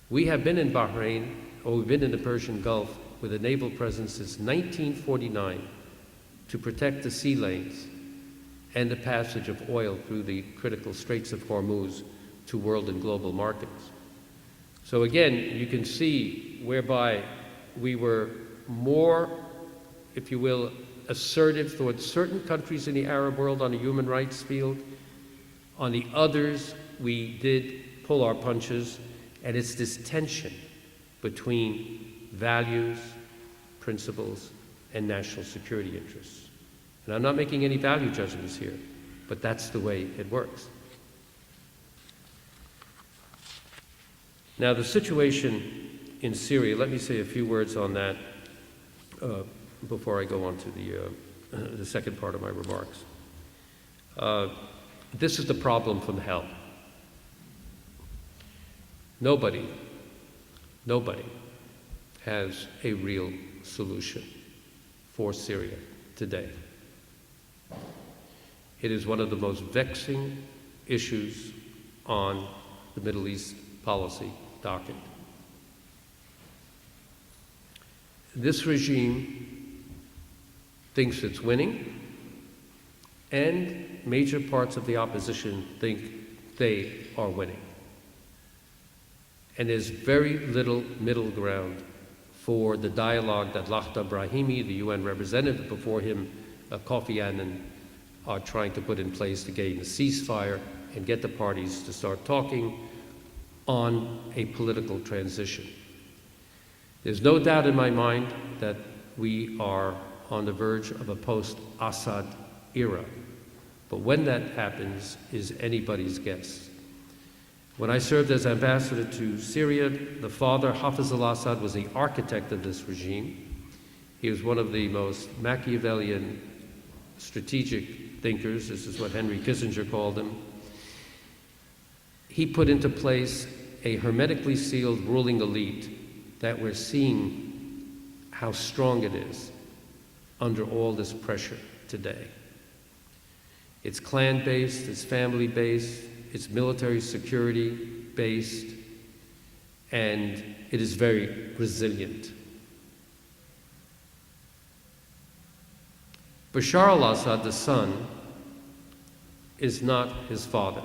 We have been in Bahrain, or we've been in the Persian Gulf with a naval presence since 1949 to protect the sea lanes and the passage of oil through the critical Straits of Hormuz to world and global markets. So again, you can see whereby we were more, if you will, assertive towards certain countries in the Arab world on the human rights field. On the others, we did pull our punches, and it's this tension between values, principles, and national security interests. And I'm not making any value judgments here, but that's the way it works. Now, the situation in Syria, let me say a few words on that before I go on to the second part of my remarks. This is the problem from hell. Nobody has a real solution for Syria today. It is one of the most vexing issues on the Middle East policy docket. This regime thinks it's winning, and major parts of the opposition think they are winning. And there's very little middle ground for the dialogue that Lakhdar Brahimi, the UN representative, before him, Kofi Annan, are trying to put in place to gain a ceasefire and get the parties to start talking on a political transition. There's no doubt in my mind that we are on the verge of a post-Assad era, but when that happens is anybody's guess. When I served as ambassador to Syria, the father, Hafez al-Assad, was the architect of this regime. He was one of the most Machiavellian strategic thinkers. This is what Henry Kissinger called him. He put into place a hermetically sealed ruling elite that we're seeing how strong it is under all this pressure today. It's clan-based, it's family-based, it's military security-based, and it is very resilient. Bashar al-Assad, the son, is not his father.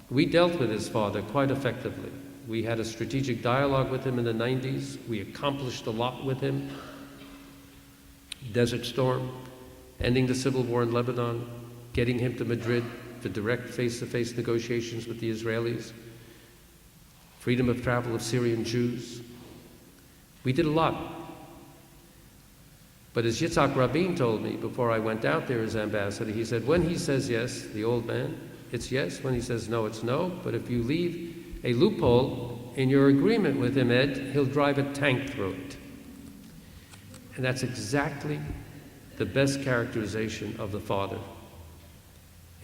We dealt with his father quite effectively. We had a strategic dialogue with him in the 90s. We accomplished a lot with him. Desert Storm, ending the civil war in Lebanon, getting him to Madrid for direct face-to-face negotiations with the Israelis, freedom of travel of Syrian Jews. We did a lot. But as Yitzhak Rabin told me before I went out there as ambassador, he said, when he says yes, the old man, it's yes. When he says no, it's no. But if you leave a loophole in your agreement with him, Ed, he'll drive a tank through it. And that's exactly the best characterization of the father.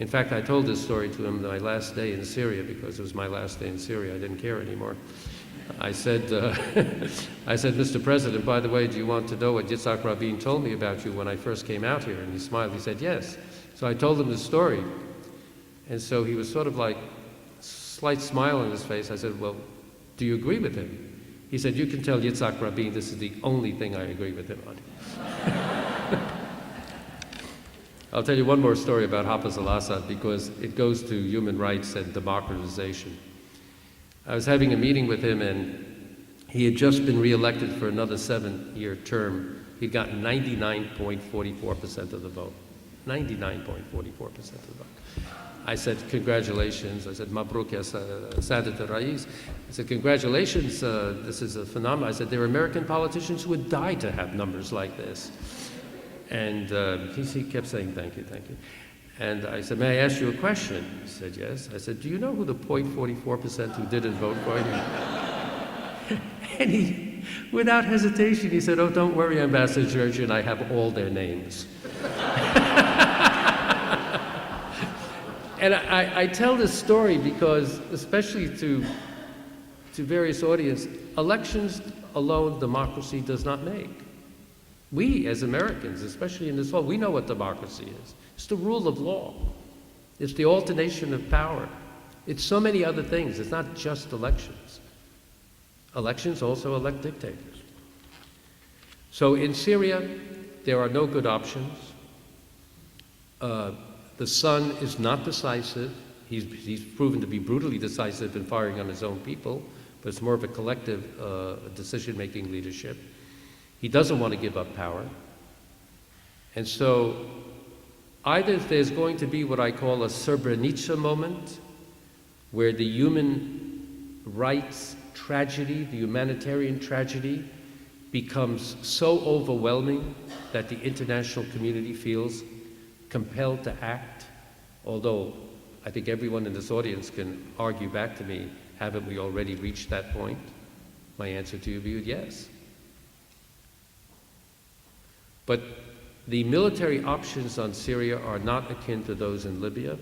In fact, I told this story to him my last day in Syria, because it was my last day in Syria. I didn't care anymore. I said, Mr. President, by the way, do you want to know what Yitzhak Rabin told me about you when I first came out here? And he smiled. He said, yes. So I told him the story. And so he was sort of like, slight smile on his face. I said, well, do you agree with him? He said, you can tell Yitzhak Rabin this is the only thing I agree with him on. I'll tell you one more story about Hafez al-Assad, because it goes to human rights and democratization. I was having a meeting with him, and he had just been reelected for another 7-year term. He got 99.44% of the vote. 99.44% of the vote. I said, congratulations. I said, Mabruk ya Sadat al-Rais. I said, congratulations, this is a phenomenon. I said, there are American politicians who would die to have numbers like this. And he kept saying, thank you, thank you. And I said, may I ask you a question? He said, yes. I said, do you know who the 0.44% who didn't vote for you? And he, without hesitation, he said, oh, don't worry, Ambassador Djerejian, I have all their names. And I tell this story because, especially to various audience, elections alone democracy does not make. We, as Americans, especially in this hall, we know what democracy is. It's the rule of law. It's the alternation of power. It's so many other things. It's not just elections. Elections also elect dictators. So in Syria, there are no good options. The son is not decisive. He's proven to be brutally decisive in firing on his own people, but it's more of a collective decision-making leadership. He doesn't want to give up power. And so either there's going to be what I call a Srebrenica moment, where the human rights tragedy, the humanitarian tragedy, becomes so overwhelming that the international community feels compelled to act, although I think everyone in this audience can argue back to me, haven't we already reached that point? My answer to you would be yes. But the military options on Syria are not akin to those in Libya.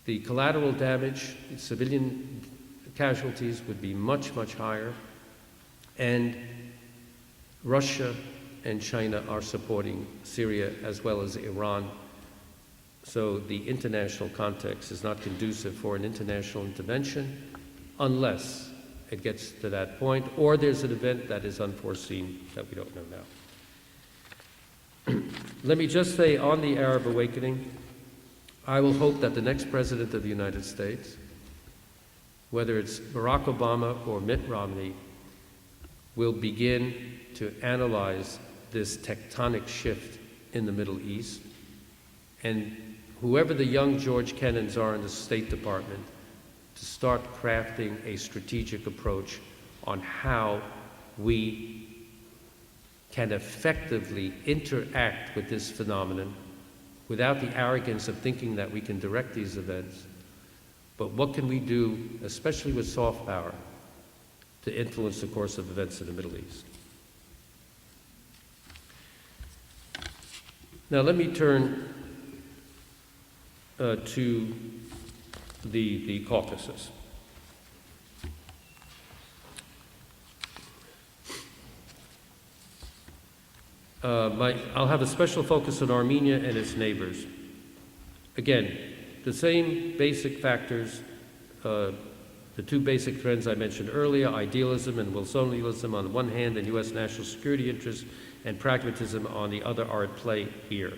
The collateral damage, civilian casualties would be much, much higher. And Russia and China are supporting Syria as well as Iran. So the international context is not conducive for an international intervention unless it gets to that point, or there's an event that is unforeseen that we don't know now. Let me just say on the Arab awakening, I will hope that the next president of the United States, whether it's Barack Obama or Mitt Romney, will begin to analyze this tectonic shift in the Middle East, and whoever the young George Kennans are in the State Department, to start crafting a strategic approach on how we can effectively interact with this phenomenon without the arrogance of thinking that we can direct these events, but what can we do, especially with soft power, to influence the course of events in the Middle East. Now let me turn to the Caucasus. I'll have a special focus on Armenia and its neighbors. Again, the same basic factors, the two basic trends I mentioned earlier, idealism and Wilsonianism on the one hand, and U.S. national security interests and pragmatism on the other, are at play here.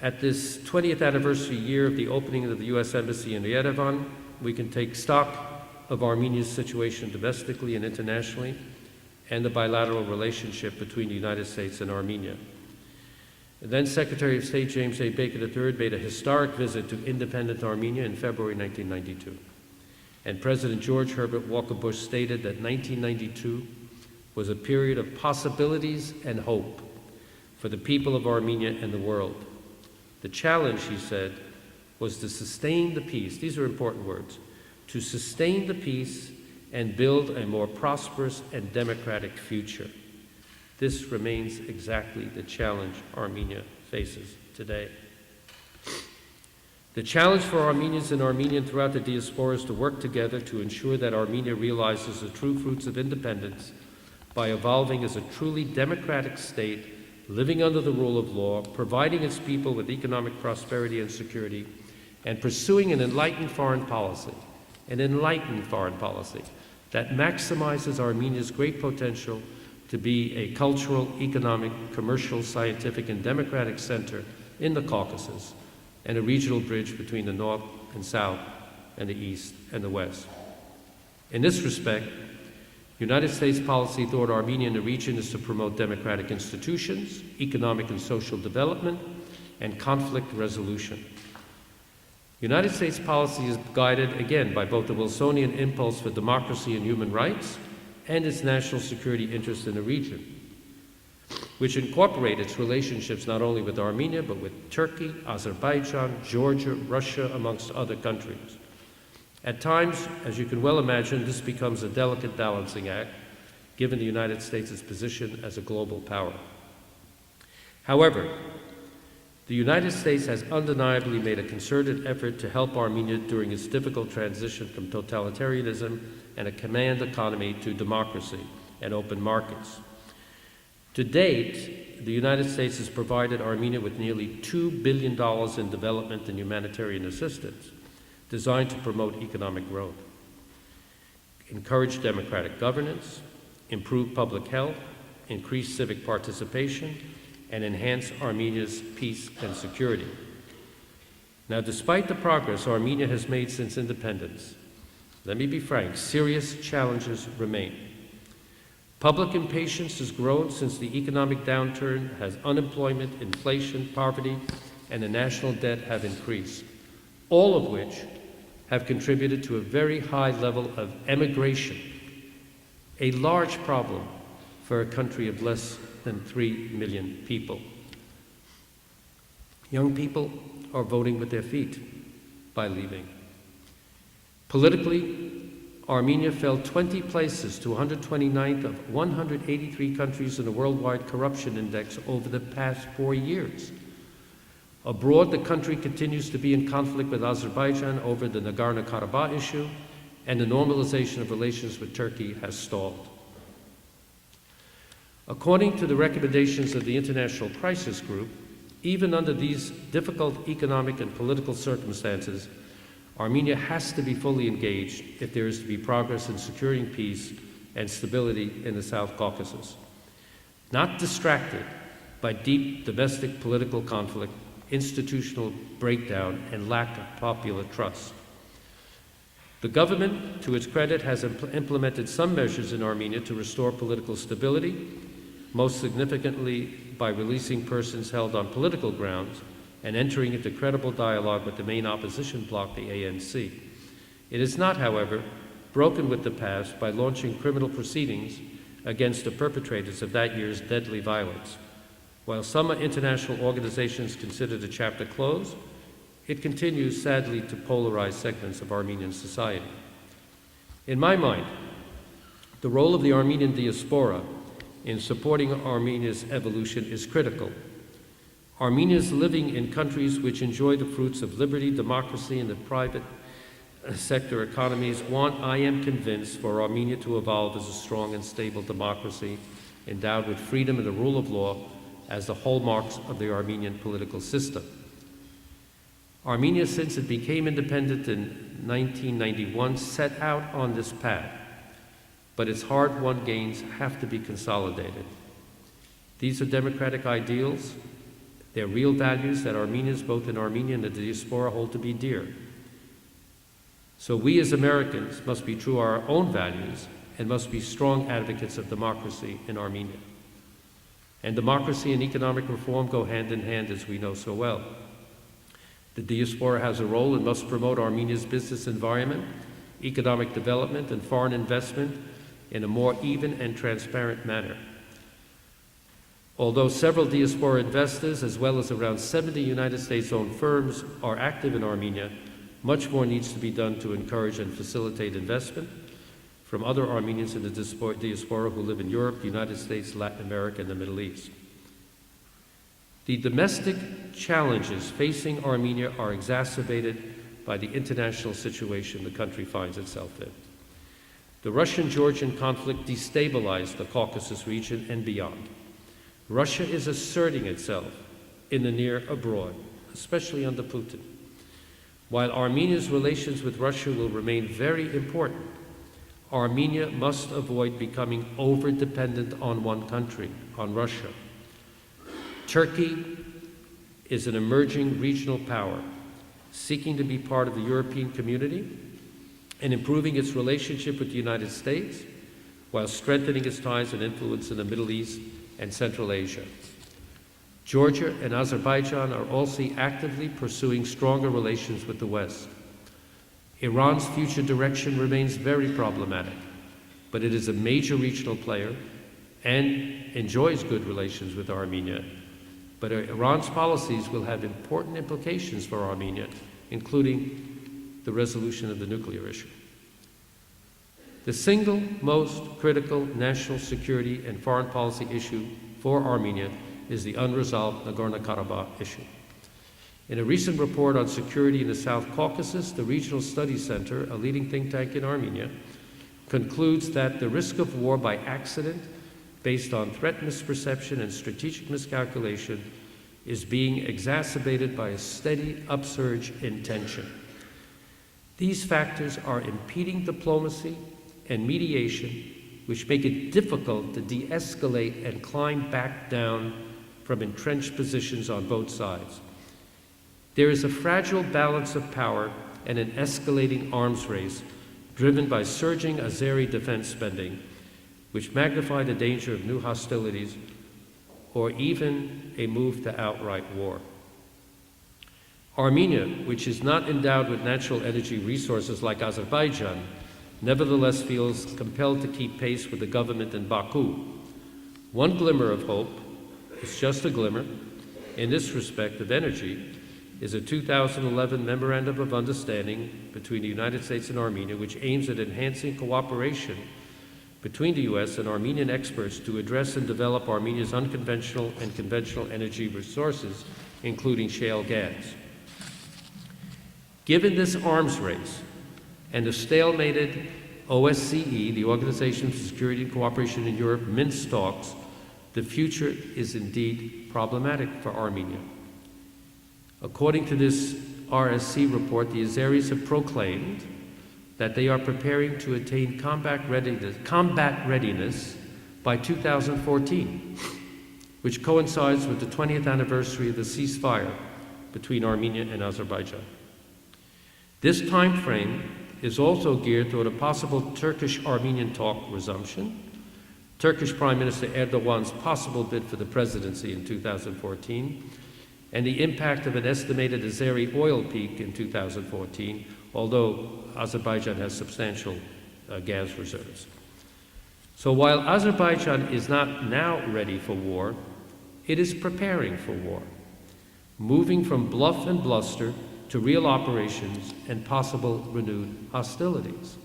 At this 20th anniversary year of the opening of the U.S. Embassy in Yerevan, we can take stock of Armenia's situation domestically and internationally, and the bilateral relationship between the United States and Armenia. Then Secretary of State James A. Baker III made a historic visit to independent Armenia in February 1992. And President George Herbert Walker Bush stated that 1992 was a period of possibilities and hope for the people of Armenia and the world. The challenge, he said, was to sustain the peace. These are important words. To sustain the peace and build a more prosperous and democratic future. This remains exactly the challenge Armenia faces today. The challenge for Armenians and Armenian throughout the diaspora is to work together to ensure that Armenia realizes the true fruits of independence by evolving as a truly democratic state, living under the rule of law, providing its people with economic prosperity and security, and pursuing an enlightened foreign policy that maximizes Armenia's great potential to be a cultural, economic, commercial, scientific, and democratic center in the Caucasus, and a regional bridge between the North and South, and the East and the West. In this respect, United States policy toward Armenia and the region is to promote democratic institutions, economic and social development, and conflict resolution. United States policy is guided, again, by both the Wilsonian impulse for democracy and human rights and its national security interests in the region, which incorporate its relationships not only with Armenia, but with Turkey, Azerbaijan, Georgia, Russia, amongst other countries. At times, as you can well imagine, this becomes a delicate balancing act, given the United States' position as a global power. However, the United States has undeniably made a concerted effort to help Armenia during its difficult transition from totalitarianism and a command economy to democracy and open markets. To date, the United States has provided Armenia with nearly $2 billion in development and humanitarian assistance designed to promote economic growth, encourage democratic governance, improve public health, increase civic participation, and enhance Armenia's peace and security. Now, despite the progress Armenia has made since independence, let me be frank, serious challenges remain. Public impatience has grown since the economic downturn, as unemployment, inflation, poverty, and the national debt have increased, all of which have contributed to a very high level of emigration, a large problem for a country of less than 3 million people. Young people are voting with their feet by leaving. Politically, Armenia fell 20 places to 129th of 183 countries in the Worldwide Corruption Index over the past 4 years. Abroad, the country continues to be in conflict with Azerbaijan over the Nagorno-Karabakh issue, and the normalization of relations with Turkey has stalled. According to the recommendations of the International Crisis Group, Even under these difficult economic and political circumstances, Armenia has to be fully engaged if there is to be progress in securing peace and stability in the South Caucasus. Not distracted by deep domestic political conflict, institutional breakdown, and lack of popular trust. The government, to its credit, has implemented some measures in Armenia to restore political stability, most significantly by releasing persons held on political grounds and entering into credible dialogue with the main opposition bloc, the ANC. It is not, however, broken with the past by launching criminal proceedings against the perpetrators of that year's deadly violence. While some international organizations consider the chapter closed, it continues, sadly, to polarize segments of Armenian society. In my mind, the role of the Armenian diaspora in supporting Armenia's evolution is critical. Armenians living in countries which enjoy the fruits of liberty, democracy, and the private sector economies want, I am convinced, for Armenia to evolve as a strong and stable democracy endowed with freedom and the rule of law as the hallmarks of the Armenian political system. Armenia, since it became independent in 1991, set out on this path, but its hard-won gains have to be consolidated. These are democratic ideals. They're real values that Armenians, both in Armenia and the diaspora, hold to be dear. So we as Americans must be true to our own values and must be strong advocates of democracy in Armenia. And democracy and economic reform go hand in hand, as we know so well. The diaspora has a role and must promote Armenia's business environment, economic development, and foreign investment in a more even and transparent manner. Although several diaspora investors, as well as around 70 United States-owned firms, are active in Armenia, much more needs to be done to encourage and facilitate investment from other Armenians in the diaspora who live in Europe, the United States, Latin America, and the Middle East. The domestic challenges facing Armenia are exacerbated by the international situation the country finds itself in. The Russian-Georgian conflict destabilized the Caucasus region and beyond. Russia is asserting itself in the near abroad, especially under Putin. While Armenia's relations with Russia will remain very important, Armenia must avoid becoming over-dependent on one country, on Russia. Turkey is an emerging regional power, seeking to be part of the European community and improving its relationship with the United States while strengthening its ties and influence in the Middle East and Central Asia. Georgia and Azerbaijan are also actively pursuing stronger relations with the West. Iran's future direction remains very problematic, but it is a major regional player and enjoys good relations with Armenia. But Iran's policies will have important implications for Armenia, including the resolution of the nuclear issue. The single most critical national security and foreign policy issue for Armenia is the unresolved Nagorno-Karabakh issue. In a recent report on security in the South Caucasus, the Regional Studies Center, a leading think tank in Armenia, concludes that the risk of war by accident based on threat misperception and strategic miscalculation is being exacerbated by a steady upsurge in tension. These factors are impeding diplomacy and mediation, which make it difficult to de-escalate and climb back down from entrenched positions on both sides. There is a fragile balance of power and an escalating arms race driven by surging Azeri defense spending, which magnify the danger of new hostilities or even a move to outright war. Armenia, which is not endowed with natural energy resources like Azerbaijan, nevertheless feels compelled to keep pace with the government in Baku. One glimmer of hope, it's just a glimmer, in this respect of energy, is a 2011 Memorandum of Understanding between the United States and Armenia, which aims at enhancing cooperation between the U.S. and Armenian experts to address and develop Armenia's unconventional and conventional energy resources, including shale gas. Given this arms race and the stalemated OSCE, the Organization for Security and Cooperation in Europe, Minsk talks, the future is indeed problematic for Armenia. According to this RSC report, the Azeris have proclaimed that they are preparing to attain combat readiness by 2014, which coincides with the 20th anniversary of the ceasefire between Armenia and Azerbaijan. This time frame is also geared toward a possible Turkish-Armenian talk resumption, Turkish Prime Minister Erdogan's possible bid for the presidency in 2014, and the impact of an estimated Azeri oil peak in 2014, although Azerbaijan has substantial gas reserves. So while Azerbaijan is not now ready for war, it is preparing for war, moving from bluff and bluster to real operations and possible renewed hostilities.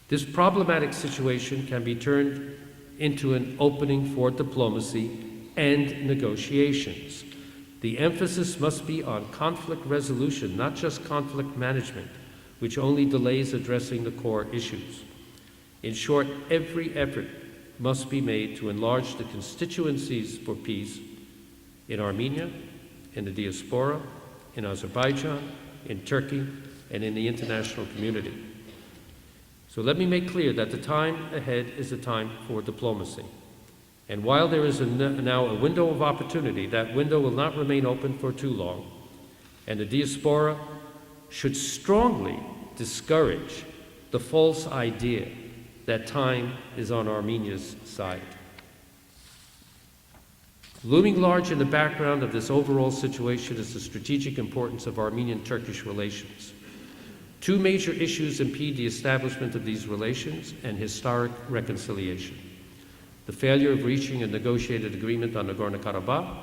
This problematic situation can be turned into an opening for diplomacy and negotiations. The emphasis must be on conflict resolution, not just conflict management, which only delays addressing the core issues. In short, every effort must be made to enlarge the constituencies for peace in Armenia, in the diaspora, in Azerbaijan, in Turkey, and in the international community. So let me make clear that the time ahead is a time for diplomacy. And while there is now a window of opportunity, that window will not remain open for too long, and the diaspora should strongly discourage the false idea that time is on Armenia's side. Looming large in the background of this overall situation is the strategic importance of Armenian-Turkish relations. Two major issues impede the establishment of these relations and historic reconciliation: the failure of reaching a negotiated agreement on Nagorno-Karabakh,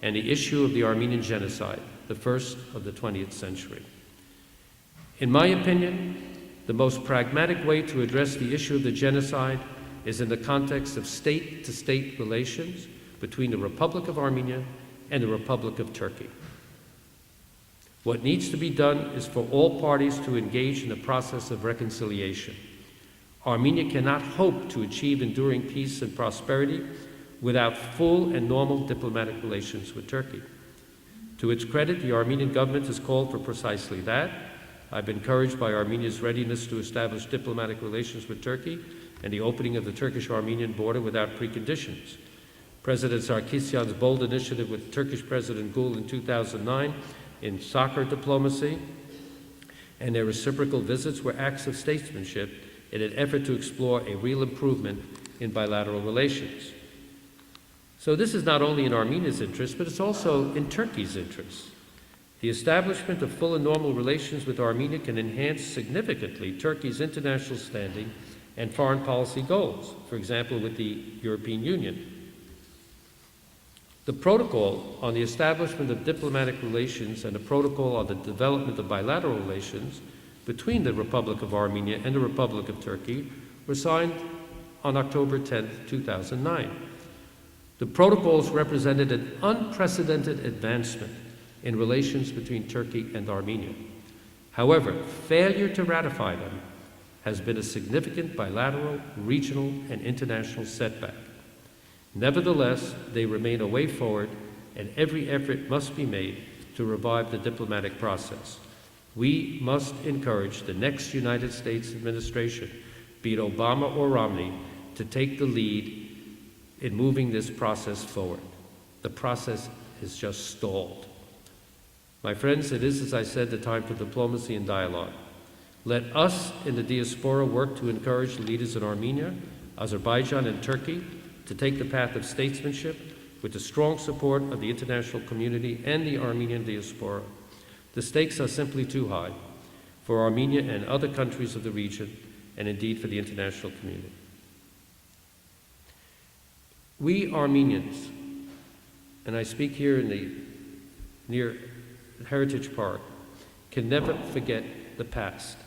and the issue of the Armenian genocide, the first of the 20th century. In my opinion, the most pragmatic way to address the issue of the genocide is in the context of state-to-state relations between the Republic of Armenia and the Republic of Turkey. What needs to be done is for all parties to engage in the process of reconciliation. Armenia cannot hope to achieve enduring peace and prosperity without full and normal diplomatic relations with Turkey. To its credit, the Armenian government has called for precisely that. I've been encouraged by Armenia's readiness to establish diplomatic relations with Turkey and the opening of the Turkish-Armenian border without preconditions. President Sarkisyan's bold initiative with Turkish President Gül in 2009 in soccer diplomacy and their reciprocal visits were acts of statesmanship in an effort to explore a real improvement in bilateral relations. So this is not only in Armenia's interest, but it's also in Turkey's interest. The establishment of full and normal relations with Armenia can enhance significantly Turkey's international standing and foreign policy goals, for example, with the European Union. The protocol on the establishment of diplomatic relations and the protocol on the development of bilateral relations between the Republic of Armenia and the Republic of Turkey were signed on October 10, 2009. The protocols represented an unprecedented advancement in relations between Turkey and Armenia. However, failure to ratify them has been a significant bilateral, regional, and international setback. Nevertheless, they remain a way forward, and every effort must be made to revive the diplomatic process. We must encourage the next United States administration, be it Obama or Romney, to take the lead in moving this process forward. The process is just stalled. My friends, it is, as I said, the time for diplomacy and dialogue. Let us in the diaspora work to encourage the leaders in Armenia, Azerbaijan, and Turkey to take the path of statesmanship with the strong support of the international community and the Armenian diaspora. The stakes are simply too high for Armenia and other countries of the region, and indeed for the international community. We Armenians, and I speak here near Heritage Park, can never forget the past.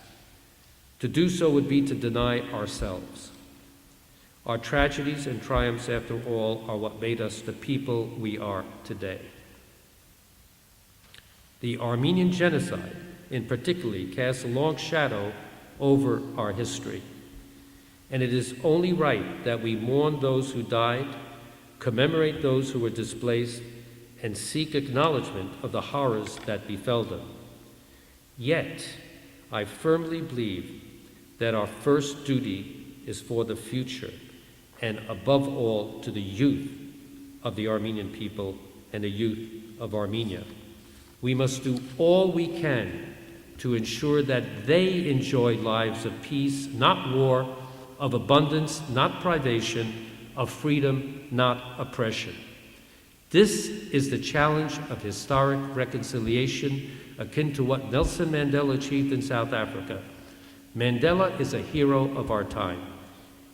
To do so would be to deny ourselves. Our tragedies and triumphs, after all, are what made us the people we are today. The Armenian genocide, in particular, casts a long shadow over our history. And it is only right that we mourn those who died, commemorate those who were displaced, and seek acknowledgement of the horrors that befell them. Yet, I firmly believe that our first duty is for the future, and above all to the youth of the Armenian people and the youth of Armenia. We must do all we can to ensure that they enjoy lives of peace, not war, of abundance, not privation, of freedom, not oppression. This is the challenge of historic reconciliation, akin to what Nelson Mandela achieved in South Africa. Mandela is a hero of our time.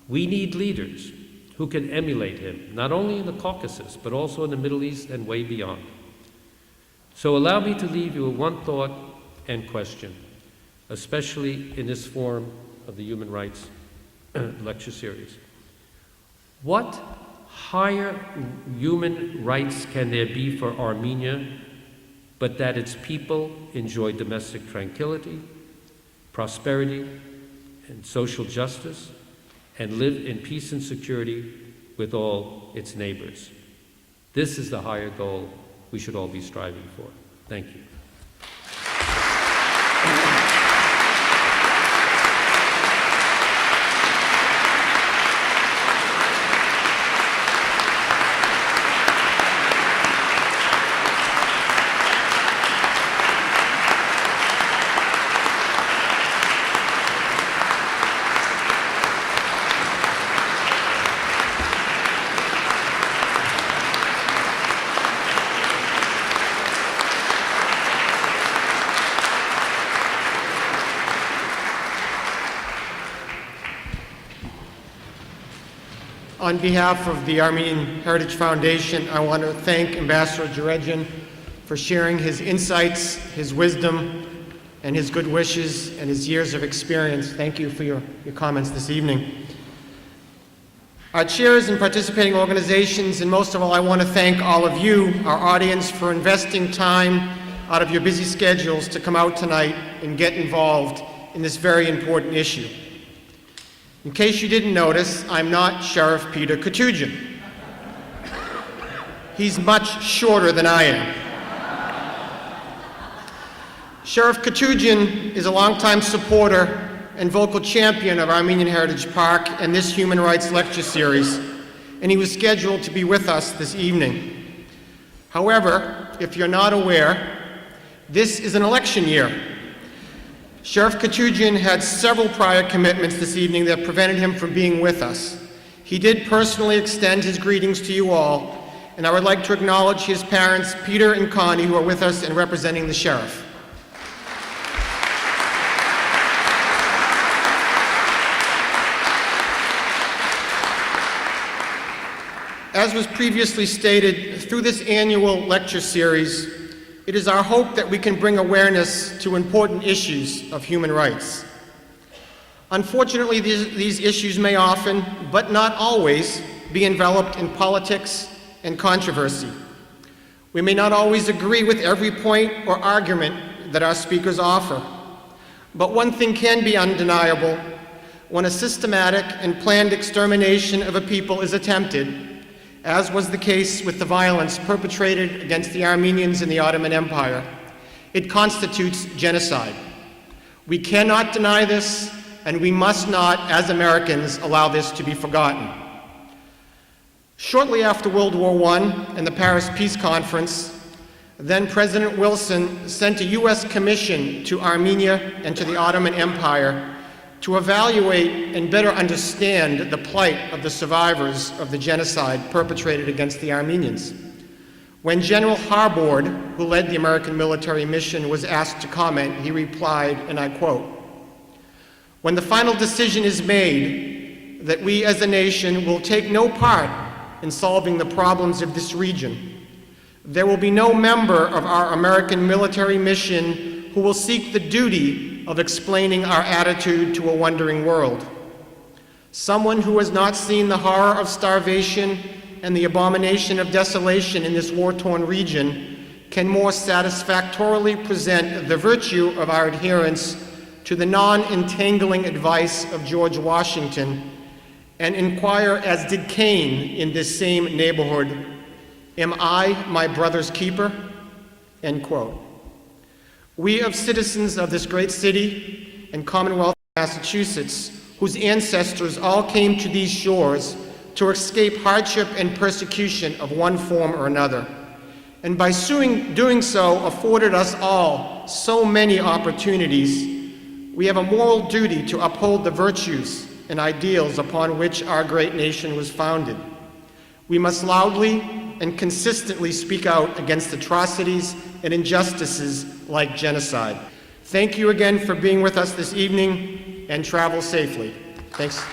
We need leaders who can emulate him, not only in the Caucasus, but also in the Middle East and way beyond. So allow me to leave you with one thought and question, especially in this forum of the Human Rights lecture series. What higher human rights can there be for Armenia but that its people enjoy domestic tranquility, prosperity, and social justice, and live in peace and security with all its neighbors? This is the higher goal we should all be striving for. Thank you. On behalf of the Armenian Heritage Foundation, I want to thank Ambassador Djerejian for sharing his insights, his wisdom, and his good wishes, and his years of experience. Thank you for your comments this evening. Our chairs and participating organizations, and most of all, I want to thank all of you, our audience, for investing time out of your busy schedules to come out tonight and get involved in this very important issue. In case you didn't notice, I'm not Sheriff Peter Katujian. He's much shorter than I am. Sheriff Katujian is a longtime supporter and vocal champion of Armenian Heritage Park and this Human Rights Lecture Series, and he was scheduled to be with us this evening. However, if you're not aware, this is an election year. Sheriff Katujian had several prior commitments this evening that prevented him from being with us. He did personally extend his greetings to you all, and I would like to acknowledge his parents, Peter and Connie, who are with us and representing the sheriff. As was previously stated, through this annual lecture series, it is our hope that we can bring awareness to important issues of human rights. Unfortunately, these issues may often, but not always, be enveloped in politics and controversy. We may not always agree with every point or argument that our speakers offer, but one thing can be undeniable: when a systematic and planned extermination of a people is attempted, as was the case with the violence perpetrated against the Armenians in the Ottoman Empire, it constitutes genocide. We cannot deny this, and we must not, as Americans, allow this to be forgotten. Shortly after World War I and the Paris Peace Conference, then President Wilson sent a U.S. commission to Armenia and to the Ottoman Empire to evaluate and better understand the plight of the survivors of the genocide perpetrated against the Armenians. When General Harbord, who led the American military mission, was asked to comment, he replied, and I quote, "When the final decision is made that we as a nation will take no part in solving the problems of this region, there will be no member of our American military mission who will seek the duty of explaining our attitude to a wondering world. Someone who has not seen the horror of starvation and the abomination of desolation in this war-torn region can more satisfactorily present the virtue of our adherence to the non-entangling advice of George Washington and inquire, as did Cain in this same neighborhood, Am I my brother's keeper? End quote. We of citizens of this great city and Commonwealth of Massachusetts, whose ancestors all came to these shores to escape hardship and persecution of one form or another, and by doing so afforded us all so many opportunities, we have a moral duty to uphold the virtues and ideals upon which our great nation was founded. We must loudly and consistently speak out against atrocities and injustices like genocide. Thank you again for being with us this evening, and travel safely. Thanks.